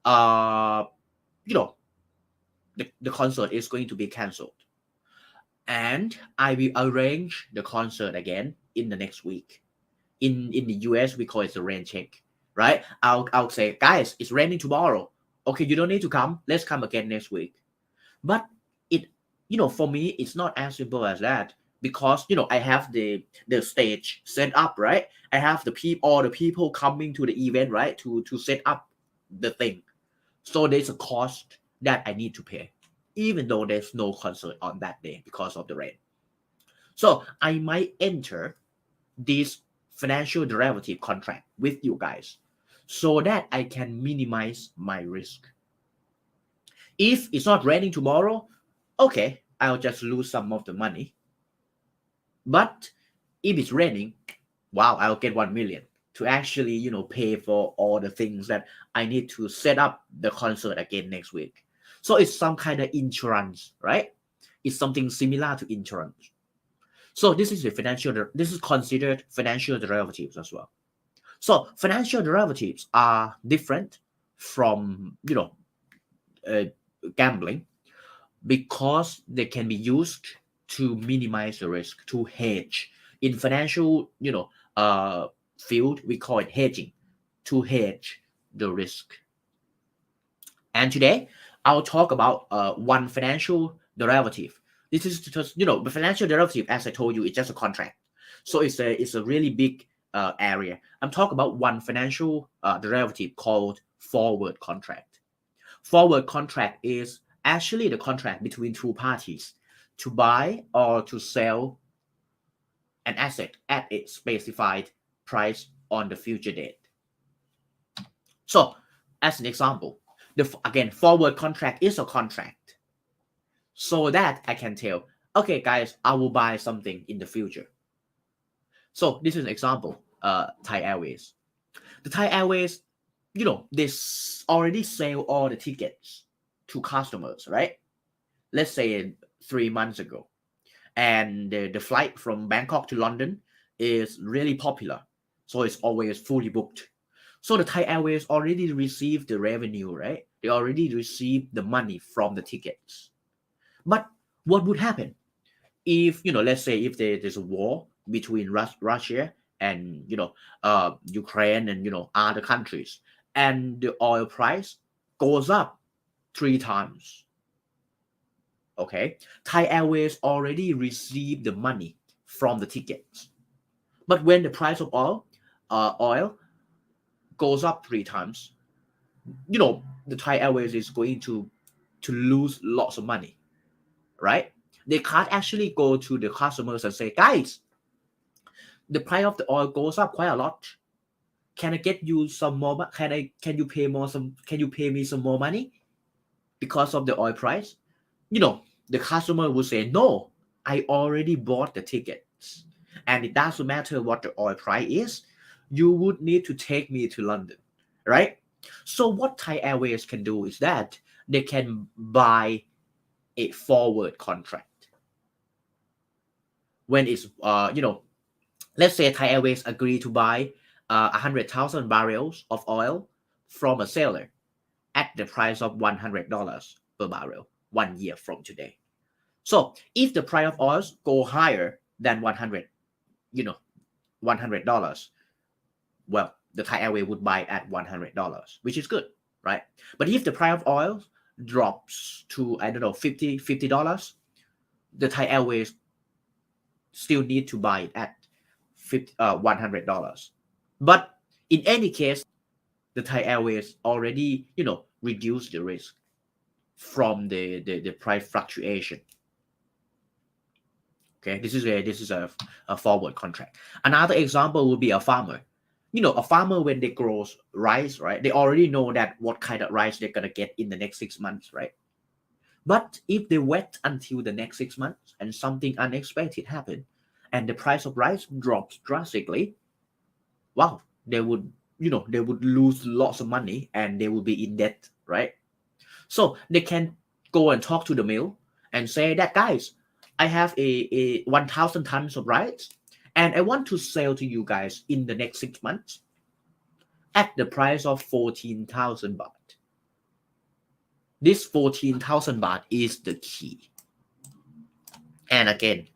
S3: the concert is going to be cancelled. And I will arrange the concert again in the next week. In the US, we call it the rain check, right? I'll say, guys, it's raining tomorrow. Okay, you don't need to come. Let's come again next week. But for me, it's not as simple as that, because I have the stage set up, right? I have all the people coming to the event, right, to set up the thing. So there's a cost that I need to pay, even though there's no concert on that day because of the rain. So I might enter this financial derivative contract with you guys so that I can minimize my risk. If it's not raining tomorrow, okay, I'll just lose some of the money. But if it's raining, wow, I'll get 1 million to actually, pay for all the things that I need to set up the concert again next week. So it's some kind of insurance, right? It's something similar to insurance. So this is considered financial derivatives as well. So financial derivatives are different from gambling because they can be used to minimize the risk, to hedge. In financial field, we call it hedging, to hedge the risk. And today I'll talk about one financial derivative. This is just the financial derivative, as I told you, it's just a contract. So it's a really big area. I'm talking about one financial derivative called forward contract. Forward contract is actually the contract between two parties to buy or to sell an asset at a specified price on the future date. So as an example, again, forward contract is a contract so that I can tell, okay guys, I will buy something in the future. So this is an example, Thai Airways. The Thai Airways, they already sell all the tickets to customers, right? Let's say 3 months ago. And the flight from Bangkok to London is really popular. So it's always fully booked. So the Thai Airways already received the revenue, right? They already received the money from the tickets. But what would happen if, let's say if there's a war between Russia and, Ukraine and, other countries, and the oil price goes up 3 times. Okay, Thai Airways already received the money from the tickets. But when the price of oil goes up 3 times, the Thai Airways is going to lose lots of money, right? They can't actually go to the customers and say, guys, the price of the oil goes up quite a lot. Can I get you some more? Can you pay me some more money because of the oil price? The customer will say, no, I already bought the tickets. And it doesn't matter what the oil price is. You would need to take me to London, right? So what Thai Airways can do is that they can buy a forward contract. When it's, let's say Thai Airways agree to buy 100,000 barrels of oil from a seller at the price of $100 per barrel 1 year from today. So if the price of oil go higher than $100, well, the Thai Airways would buy at $100, which is good, right? But if the price of oil drops to, I don't know, $50, the Thai Airways still need to buy it at $100. But in any case, the Thai Airways already, reduce the risk from the price fluctuation. Okay, this is a forward contract. Another example would be a farmer. A farmer, when they grow rice, right? They already know that what kind of rice they're gonna get in the next 6 months, right? But if they wait until the next 6 months and something unexpected happen, and the price of rice drops drastically, wow, they would lose lots of money and they will be in debt, right? So they can go and talk to the mill and say that, guys, I have a 1,000 tons of rice and I want to sell to you guys in the next 6 months at the price of 14,000 baht. This 14,000 baht is the key. And again,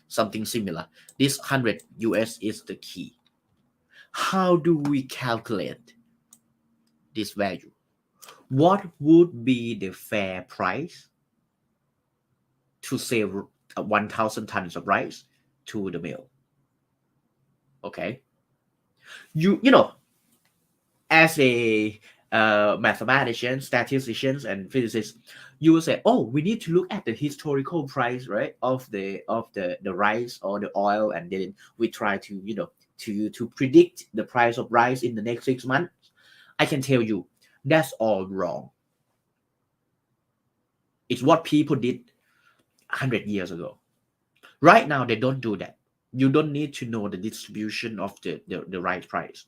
S3: something similar. This 100 US is the key. How do we calculate this value? What would be the fair price to sell 1,000 tons of rice to the mill? Okay, as a mathematician, statisticians, and physicists, you will say, oh, we need to look at the historical price, right, of the rice or the oil, and then we try to to predict the price of rice in the next 6 months. I can tell you that's all wrong. It's what people did 100 years ago. Right now, they don't do that. You don't need to know the distribution of the rice price.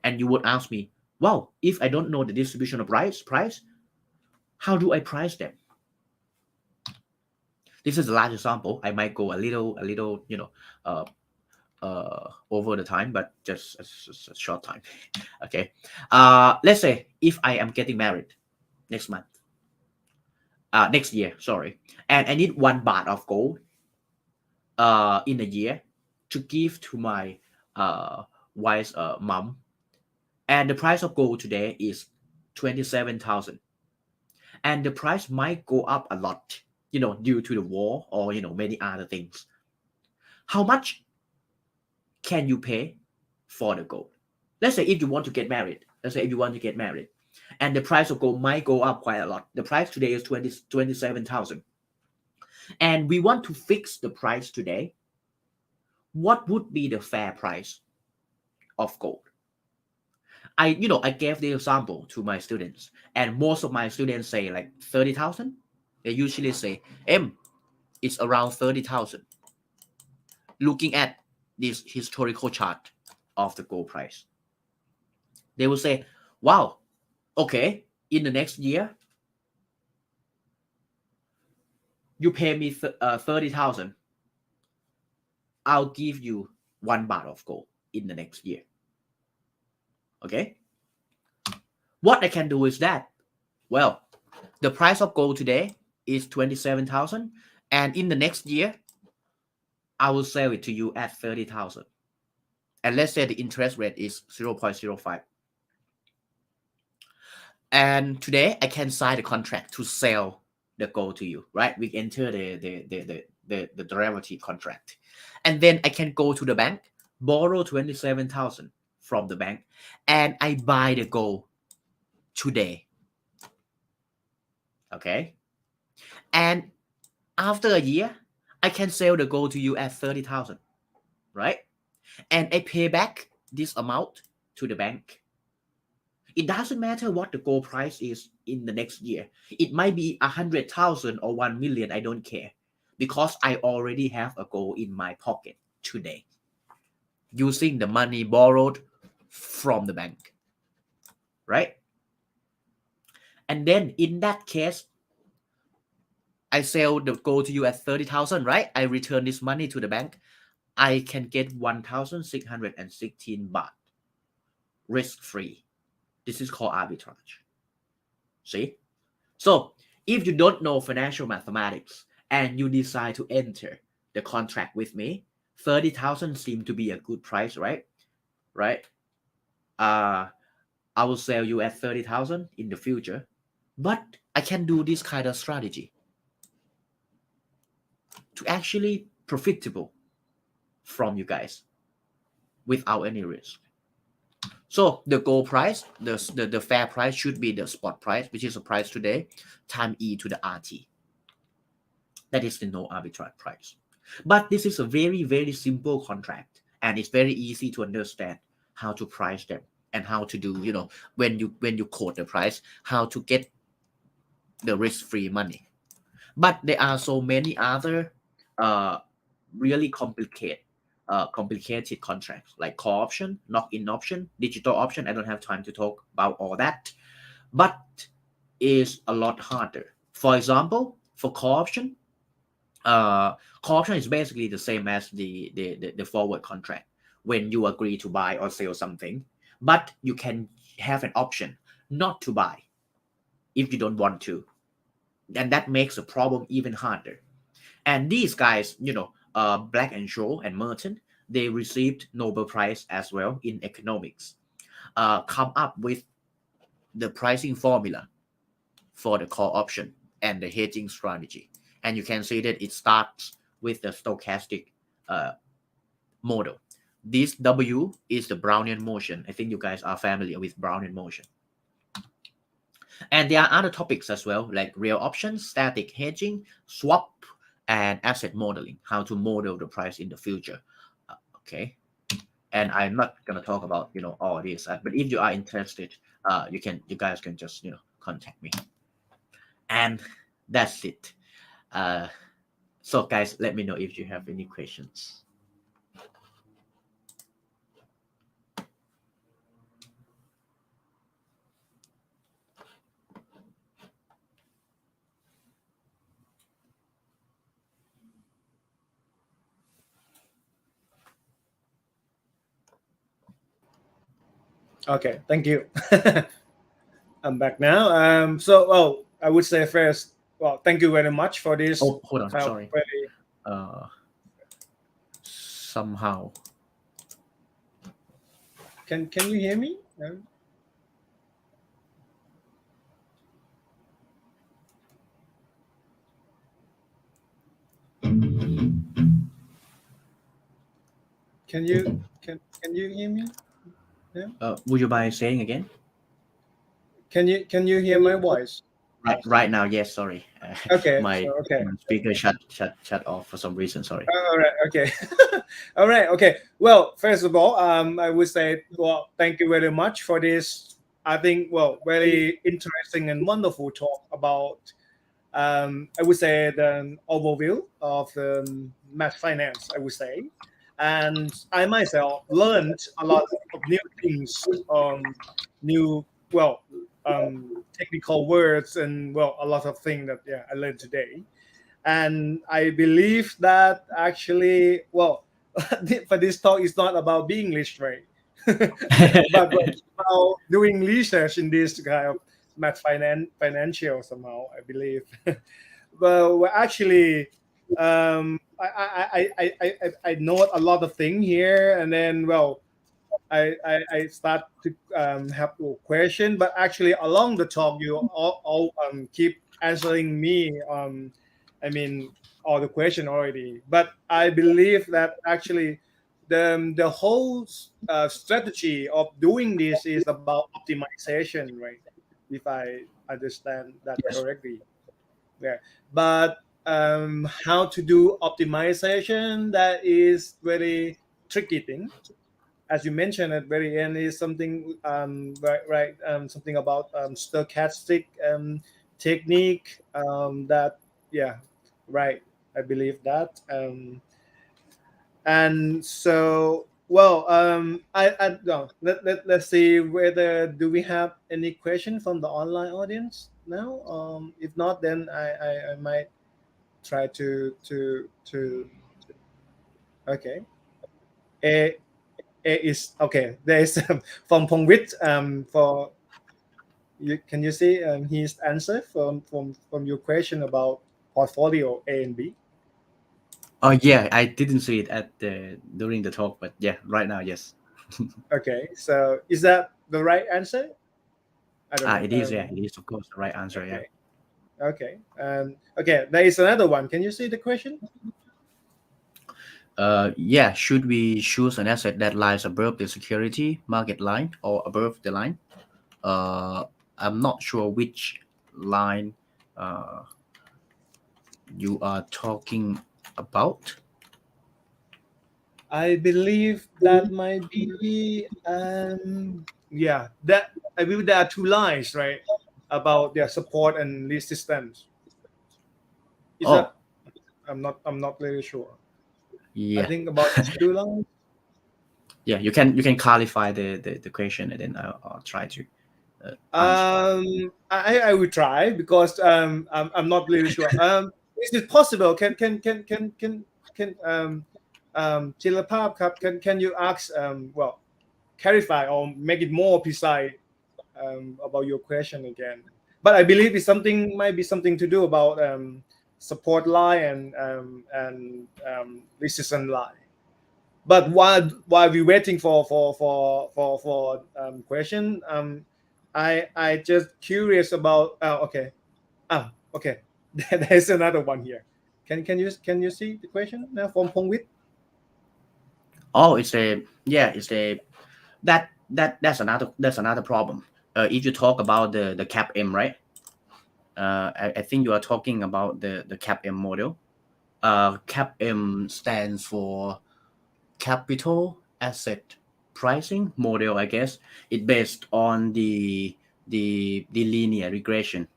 S3: And you would ask me, well, if I don't know the distribution of rice price, how do I price them? This is a large example. I might go a little over the time, but just a short time. Okay. Let's say if I am getting married next month, next year, sorry, and I need 1 baht of gold in a year to give to my wife's mom, and the price of gold today is 27,000, and the price might go up a lot, due to the war or many other things. How much can you pay for the gold? Let's say if you want to get married, and the price of gold might go up quite a lot. The price today is 27,000, and we want to fix the price today. What would be the fair price of gold? I gave the example to my students, and most of my students say like 30,000. They usually say, it's around 30,000. Looking at this historical chart of the gold price, they will say, wow, okay, in the next year, you pay me 30,000. I'll give you 1 baht of gold in the next year. Okay. What I can do is that, well, the price of gold today is 27,000, and in the next year, I will sell it to you at 30,000. And let's say the interest rate is 0.05. And today I can sign the contract to sell the gold to you, right? We enter the derivative contract. And then I can go to the bank, borrow 27,000 from the bank, and I buy the gold today. Okay. And after a year, I can sell the gold to you at 30,000, right? And I pay back this amount to the bank. It doesn't matter what the gold price is in the next year. It might be 100,000 or 1 million. I don't care, because I already have a gold in my pocket today, using the money borrowed from the bank, right? And then in that case, I sell the gold to you at 30,000, right? I return this money to the bank. I can get 1,616 baht risk-free. This is called arbitrage. See? So if you don't know financial mathematics and you decide to enter the contract with me, 30,000 seems to be a good price, right? I will sell you at 30,000 in the future, but I can do this kind of strategy to actually profitable from you guys without any risk. So the gold price, the fair price should be the spot price, which is the price today, time E to the RT. That is the no arbitrage price. But this is a very, very simple contract, and it's very easy to understand how to price them and how to do, when you quote the price, how to get the risk-free money. But there are so many other really complicated contracts like call option, knock-in option, digital option. I don't have time to talk about all that, but is a lot harder. For example, for call option is basically the same as the forward contract when you agree to buy or sell something, but you can have an option not to buy if you don't want to, and that makes the problem even harder. And these guys, Black and Scholl and Merton, they received Nobel Prize as well in economics, come up with the pricing formula for the call option and the hedging strategy. And you can see that it starts with the stochastic model. This W is the Brownian motion. I think you guys are familiar with Brownian motion. And there are other topics as well, like real options, static hedging, swap, and asset modeling, how to model the price in the future. Okay. And I'm not gonna talk about all this, but if you are interested, you guys can just contact me. And that's it. So guys, let me know if you have any questions.
S2: Okay, thank you. I'm back now. I would say first, well, thank you very much for this
S3: Oh, hold on.
S2: kind of
S3: Sorry.
S2: very.
S3: Somehow.
S2: Can you hear me? Can you hear me? Yeah?
S3: Would you mind saying again?
S2: Can you hear my voice?
S3: Right now, yes. Sorry,
S2: Okay.
S3: my,
S2: So okay.
S3: my speaker shut off for some reason. Sorry.
S2: All right. Okay. All right. Okay. Well, first of all, I would say, well, thank you very much for this. I think, well, very interesting and wonderful talk about. I would say the overview of math finance. I would say, and I myself learned a lot of new things, new well, technical words, and well, a lot of things that I learned today. And I believe that actually, well, for this talk is not about being literate, but about doing research in this kind of financial somehow. I believe. Well, actually, I know a lot of things here, and then well, I start to have a question, but actually along the talk you all keep answering me. I mean all the question already, but I believe that actually the whole strategy of doing this is about optimization, right? If I understand that
S3: Yes.
S2: correctly. Yeah, but how to do optimization, that is very tricky thing. As you mentioned at very end, is something right something about stochastic technique, that yeah, right, I believe that. And so well, I no, let's see whether do we have any question from the online audience now. If not, then I might try to okay. A is okay. There is from Pongwit for you. Can you see his answer from your question about portfolio A and B?
S3: Oh yeah, I didn't see it at the during the talk, but yeah, right now, yes.
S2: Okay, so is that the right answer? I don't know.
S3: It is. Yeah, it is. Of course, the right answer. Yeah.
S2: Okay, okay, okay. There is another one. Can you see the question?
S3: Yeah. Should we choose an asset that lies above the security market line or above the line? Uh, I'm not sure which line uh, you are talking about.
S2: I believe that might be yeah, that I believe there are two lines, right, about their support and resistance. Is
S3: Oh,
S2: that I'm not really sure. I
S3: yeah,
S2: think about these two lines.
S3: yeah. You can clarify the question, and then I'll try to answer.
S2: I will try because I'm not really sure. Is it possible? Can Chilapap, can you ask well, clarify or make it more precise about your question again? But I believe it's something, might be something to do about support line and resistance line. But while we waiting for question, I just curious about. Okay. Okay. There's another one here. Can you see the question now from Pongwit?
S3: Oh, it's a that's another problem. If you talk about the cap M, right? I think you are talking about the cap M model. Cap M stands for capital asset pricing model. I guess it based on the linear regression.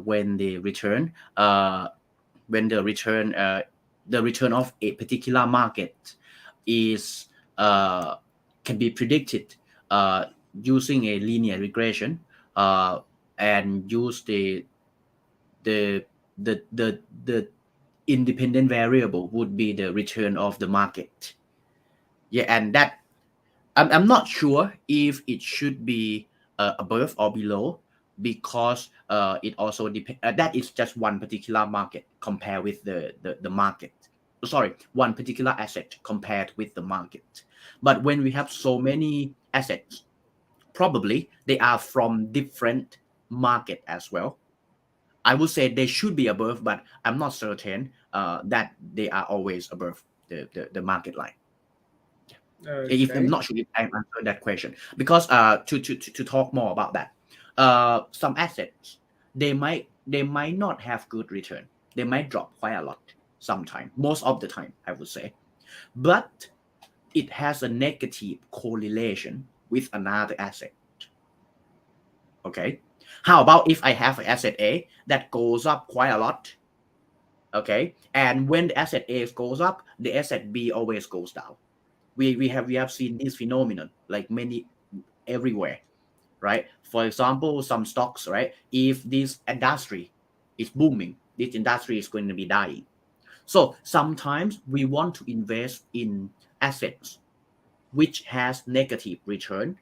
S3: When the return when the return of a particular market is can be predicted using a linear regression, uh, and use the the independent variable would be the return of the market. Yeah, and I'm not sure if it should be above or below, because it also depends. That is just one particular market compared with the market. Sorry, one particular asset compared with the market. But when we have so many assets, probably they are from different market as well. I would say they should be above, but I'm not certain that they are always above the market line. If I'm
S2: Okay.
S3: not sure if I answered that question, because to talk more about that, some assets, they might not have good return. They might drop quite a lot sometime, most of the time, I would say, but it has a negative correlation with another asset. Okay, how about if I have an asset A that goes up quite a lot? Okay, and when the asset A goes up, the asset B always goes down. We have seen this phenomenon like many everywhere, right? For example, some stocks, right? If this industry is booming, this industry is going to be dying. So sometimes we want to invest in assets which has negative return,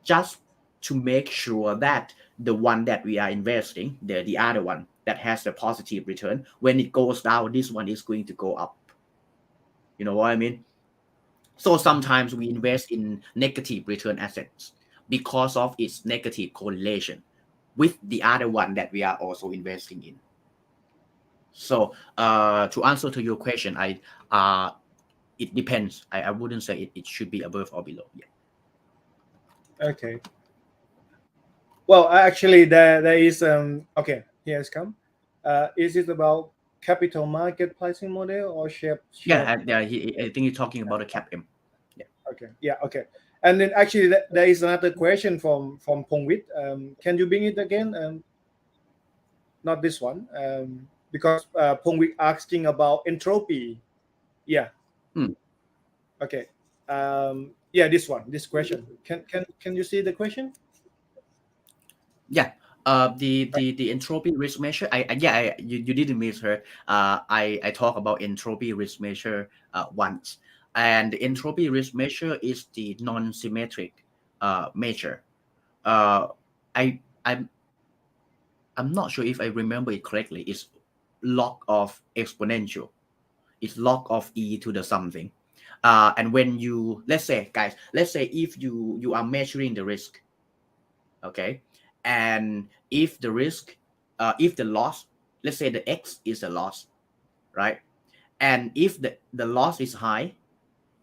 S3: just to make sure that the one that we are investing, the other one that has a positive return, when it goes down, this one is going to go up. You know what I mean? So sometimes we invest in negative return assets because of its negative correlation with the other one that we are also investing in. So to answer to your question, it depends. I wouldn't say it should be above or below. Yeah.
S2: Okay. Well, actually, there is okay. Here it's come. Is it about capital market pricing model or share?
S3: Yeah, I think you're talking about a CAPM. Yeah.
S2: Okay. Yeah. Okay. And then actually, there is another question from Pongwit. Can you bring it again? Not this one. Because Pongwit asking about entropy. Yeah.
S3: Hmm.
S2: Okay. Yeah. This one. This question. Can you see the question?
S3: Yeah. The entropy risk measure. You didn't miss her. I talked about entropy risk measure once, and the entropy risk measure is the non-symmetric measure. I I'm not sure if I remember it correctly. It's log of exponential. It's log of e to the something. And when you, let's say, guys, let's say if you are measuring the risk, okay, and if the risk, if the loss, let's say the x is the loss, right, and if the loss is high,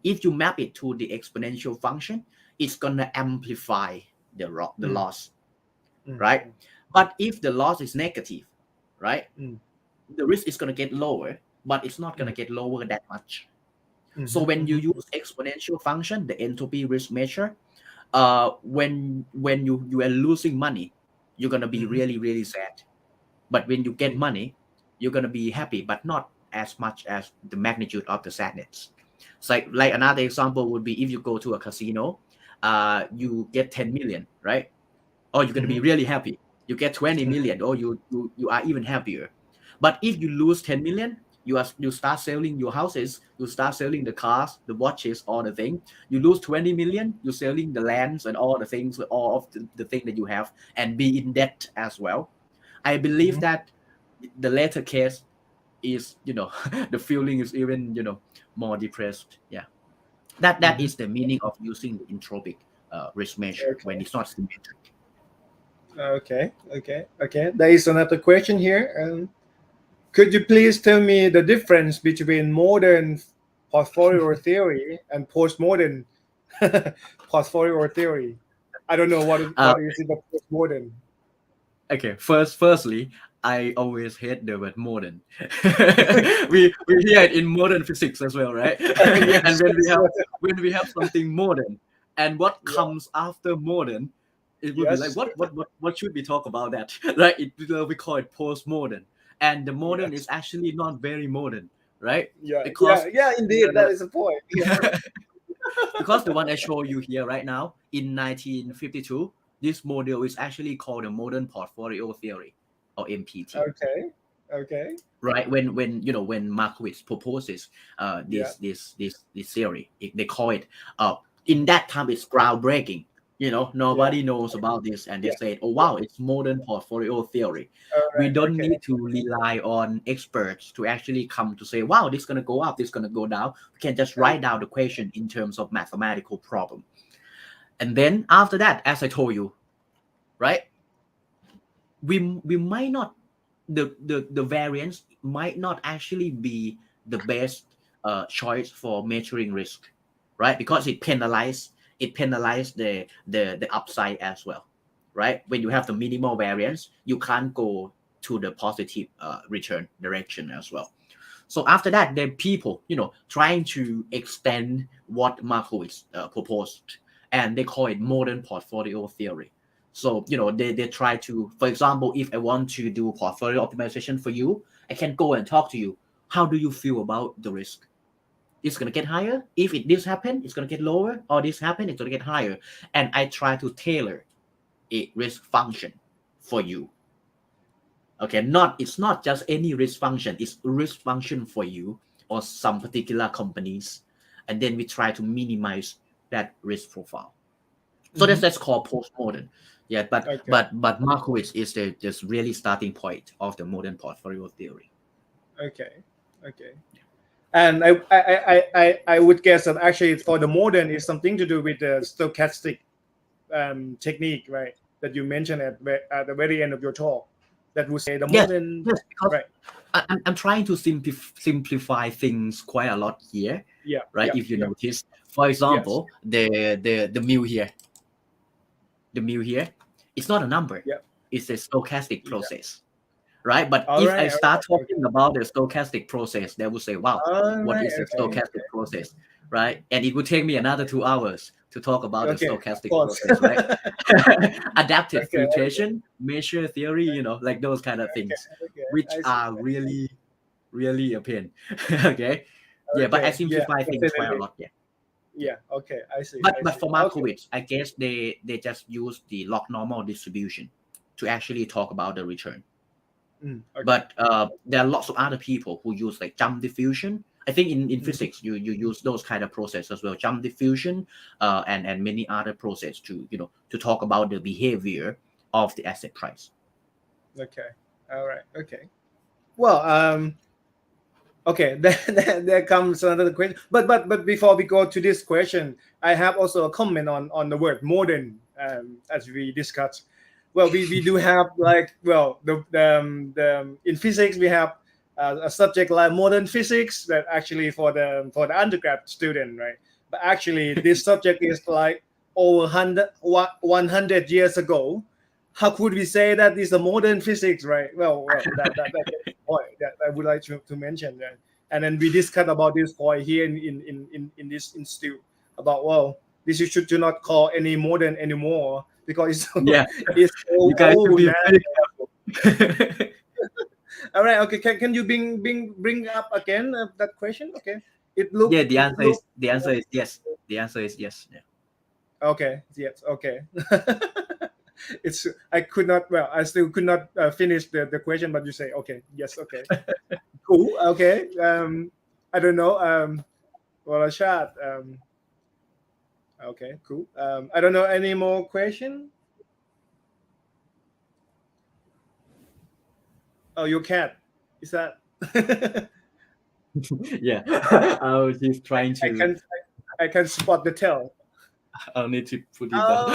S3: if you map it to the exponential function, it's gonna amplify the loss, right? But if the loss is negative, right, the risk is gonna get lower, but it's not gonna get lower that much. So when you use exponential function, the entropy risk measure, when you are losing money, you're gonna be really, really sad. But when you get money, you're gonna be happy, but not as much as the magnitude of the sadness. So like another example would be if you go to a casino, you get 10 million, right? Or you're gonna be really happy. You get 20 million, or you are even happier. But if you lose 10 million, you start selling your houses, you start selling the cars, the watches, all the thing. You lose 20 million, you're selling the lands and all the things, all of the thing that you have, and be in debt as well. I believe that the latter case is, the feeling is even, more depressed. Yeah. That is the meaning of using the entropic risk measure when it's not symmetric.
S2: Okay. There is another question here. Could you please tell me the difference between modern portfolio theory and postmodern portfolio theory? I don't know what is the postmodern.
S3: Okay, firstly, I always hate the word modern. we hear it in modern physics as well, right? And when we have something modern, and what comes after modern, it would be like what should we talk about that? Right? We call it postmodern, and the modern is actually not very modern, right? Because
S2: indeed, that is the point.
S3: because the one I show you here right now in 1952, this model is actually called the modern portfolio theory, or MPT.
S2: Okay.
S3: Right, when Markowitz proposes this theory, they call it in that time it's groundbreaking. Nobody knows about this, and they say, oh wow, it's modern portfolio theory. We don't need to rely on experts to actually come to say, wow, this is going to go up, this is going to go down. We can just write down the question in terms of mathematical problem. And then after that, as I told you, right, we might not, the variance might not actually be the best choice for measuring risk, right? Because it penalizes the upside as well, right? When you have the minimal variance, you can't go to the positive return direction as well. So after that, there are people, trying to extend what Markowitz proposed, and they call it modern portfolio theory. So, they try to, for example, if I want to do portfolio optimization for you, I can go and talk to you. How do you feel about the risk? It's going to get higher. If this happen, it's going to get lower, or this happen, it's going to get higher. And I try to tailor a risk function for you. Okay, it's not just any risk function, it's risk function for you or some particular companies. And then we try to minimize that risk profile. So that's called postmodern. Yeah, but Markowitz is the just really starting point of the modern portfolio theory.
S2: Okay. And I would guess that actually for the modern is something to do with the stochastic technique, right? That you mentioned at the very end of your talk. That would say the modern.
S3: Yes, because
S2: right.
S3: I'm trying to simplify things quite a lot here.
S2: Yeah.
S3: Right. If you notice, for example, the mill here. The mill here, it's not a number.
S2: Yeah.
S3: It's a stochastic process. Right. But
S2: All
S3: if
S2: right,
S3: I start talking about the stochastic process, they will say, wow, what is the stochastic process? Right. And it would take me another 2 hours to talk about the stochastic process, right? Adaptive filtration, measure theory, like those kind of things, which are really, really a pain. Okay. Yeah, but I simplify things quite a lot.
S2: Yeah. Okay, I see.
S3: But for Markowitz, I guess they just use the log normal distribution to actually talk about the return. But there are lots of other people who use like jump diffusion. I think in physics you use those kind of processes as well, jump diffusion, and many other processes to talk about the behavior of the asset price.
S2: Okay. All right. Okay. Well, okay. There comes another question. But before we go to this question, I have also a comment on the word modern, as we discussed. Well, we do have the in physics we have a subject like modern physics that actually for the undergrad student, right? But actually this subject is like over 100 years ago. How could we say that is a modern physics, right? Well, that's the point that I would like to mention that. And then we discussed about this point here in this institute about this you should not call any modern anymore because it's so
S3: you guys
S2: old
S3: should be
S2: now. All right. Okay. Can you bring up again that question? Okay. It looks.
S3: Yeah. The answer is yes. The answer is yes. Yeah.
S2: Okay. Yes. Okay. I still could not finish the question, but you say okay. Yes. Okay. Cool. Okay. I don't know. Chat. Okay. Cool. I don't know any more question. Oh, your cat. Is that?
S3: Yeah. I was just trying to.
S2: I can spot the tail.
S3: I'll need to put it down.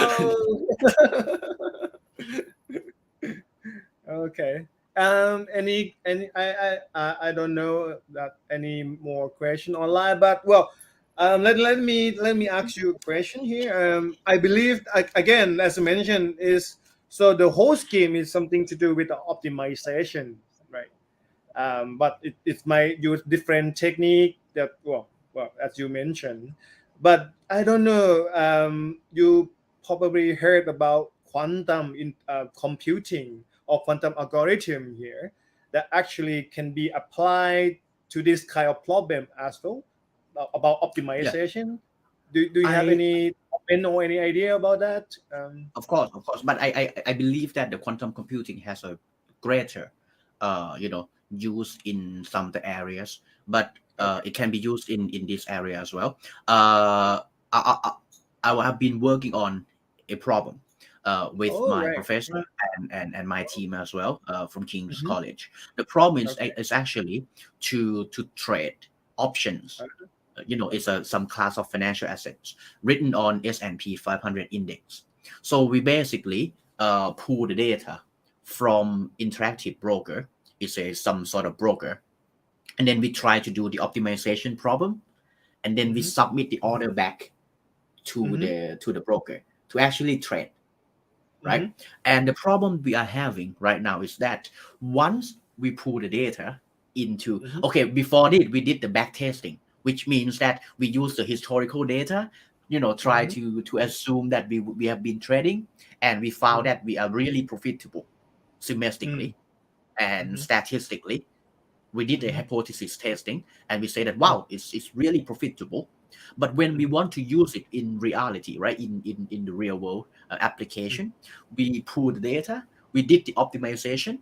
S2: Okay. Any I don't know that any more question online, but let me ask you a question here. I believe again, as I mentioned, is so the whole scheme is something to do with the optimization, right? But it might use different technique that as you mentioned, but I don't know. You probably heard about quantum computing or quantum algorithm here that actually can be applied to this kind of problem as well about optimization. Do you have any opinion or any idea about that?
S3: Of course, but I believe that the quantum computing has a greater, use in some of the areas, but it can be used in this area as well. I have been working on a problem with
S2: Oh,
S3: my
S2: right.
S3: professor and my team as well from King's
S2: Mhm.
S3: College. The problem is,
S2: Okay.
S3: is actually to trade options. It's some class of financial assets written on S&P 500 index. So we basically pull the data from interactive broker. It's some sort of broker, and then we try to do the optimization problem, and then we
S2: Mhm.
S3: submit the order back to
S2: Mhm.
S3: the broker to actually trade, right?
S2: Mhm.
S3: And the problem we are having right now is that once we pull the data into,
S2: Mhm.
S3: okay, before it we did the back testing, which means that we use the historical data, try
S2: Mhm.
S3: to assume that we have been trading, and we found
S2: Mhm.
S3: that we are really profitable
S2: Mm.
S3: semestrically and
S2: Mhm.
S3: statistically. We did a
S2: Mhm.
S3: hypothesis testing, and we say that
S2: Mm.
S3: wow, it's really profitable. But when we
S2: Mhm.
S3: want to use it in reality, right, in the real world
S2: Mm.
S3: application, we pull the data, we did the optimization.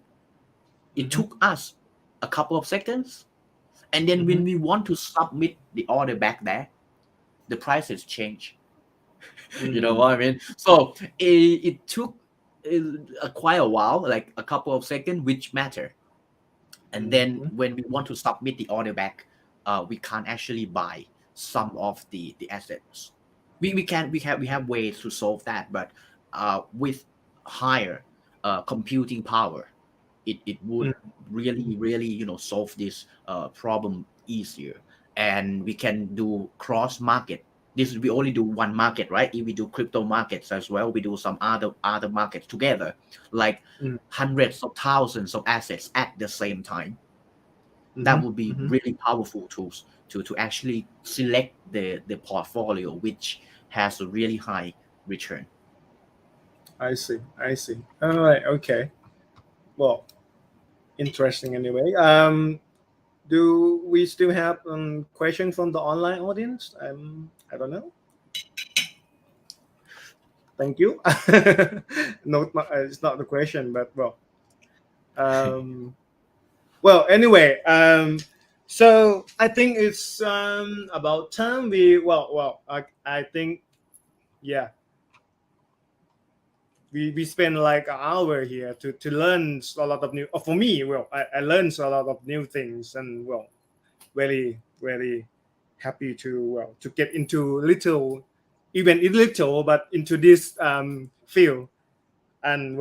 S3: It
S2: Mhm.
S3: took us a couple of seconds, and then when
S2: Mhm.
S3: we want to submit the order back there, the prices change. You know
S2: Mm.
S3: what I mean? So it took quite a while, like a couple of seconds, which matter. And then
S2: Mhm.
S3: when we want to submit the order back, we can't actually buy some of the assets. We have ways to solve that, but with higher computing power, it would
S2: Mm.
S3: really solve this problem easier. And we can do cross market. This we only do one market, right? If we do crypto markets as well, we do some other markets together, like
S2: Mm.
S3: hundreds of thousands of assets at the same time. That
S2: Mhm.
S3: would be
S2: Mhm.
S3: really powerful tools to actually select the portfolio which has a really high return.
S2: I see. I see. All right. Okay. Well, interesting anyway. Do we still have question from the online audience? I don't know. Thank you. No, it's not the question, but um, well. Anyway, so I think it's about time we. I think yeah, we spend like an hour here to learn a lot of new. For me, I learned a lot of new things, and very happy to get into little, even little, but into this field. And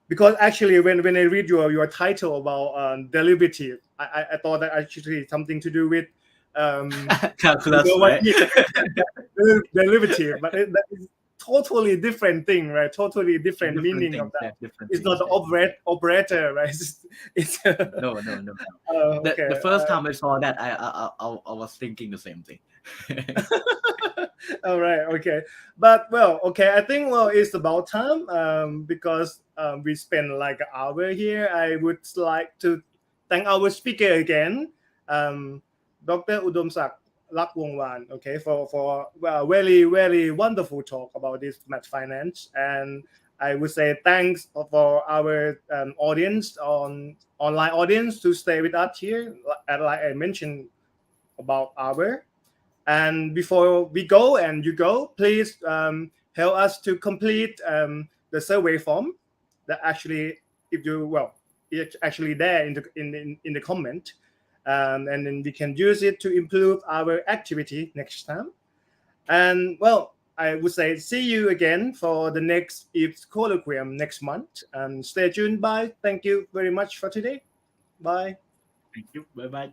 S2: because actually when I read your title about derivative, I thought that actually something to do with
S3: Calculus,
S2: what
S3: right?
S2: derivative, but that is totally different thing, right? Totally different
S3: Different
S2: meaning of
S3: things,
S2: that.
S3: yeah, different
S2: It's not
S3: things,
S2: the
S3: yeah.
S2: operator, right? It's
S3: No. The
S2: okay.
S3: first time I saw that, I was thinking the same thing.
S2: All right, okay, but okay. I think it's about time because we spent like an hour here. I would like to thank our speaker again, Dr. Udomsak Rakwongwan. Okay, for very wonderful talk about this math finance, and I would say thanks for our audience online audience to stay with us here. Like I mentioned about our. And before we go and you go, please help us to complete the survey form that actually, if you it's actually there in the comment, and then we can use it to improve our activity next time. And I would say see you again for the next IFS Colloquium next month. And stay tuned. Bye. Thank you very much for today. Bye.
S3: Thank you. Bye bye.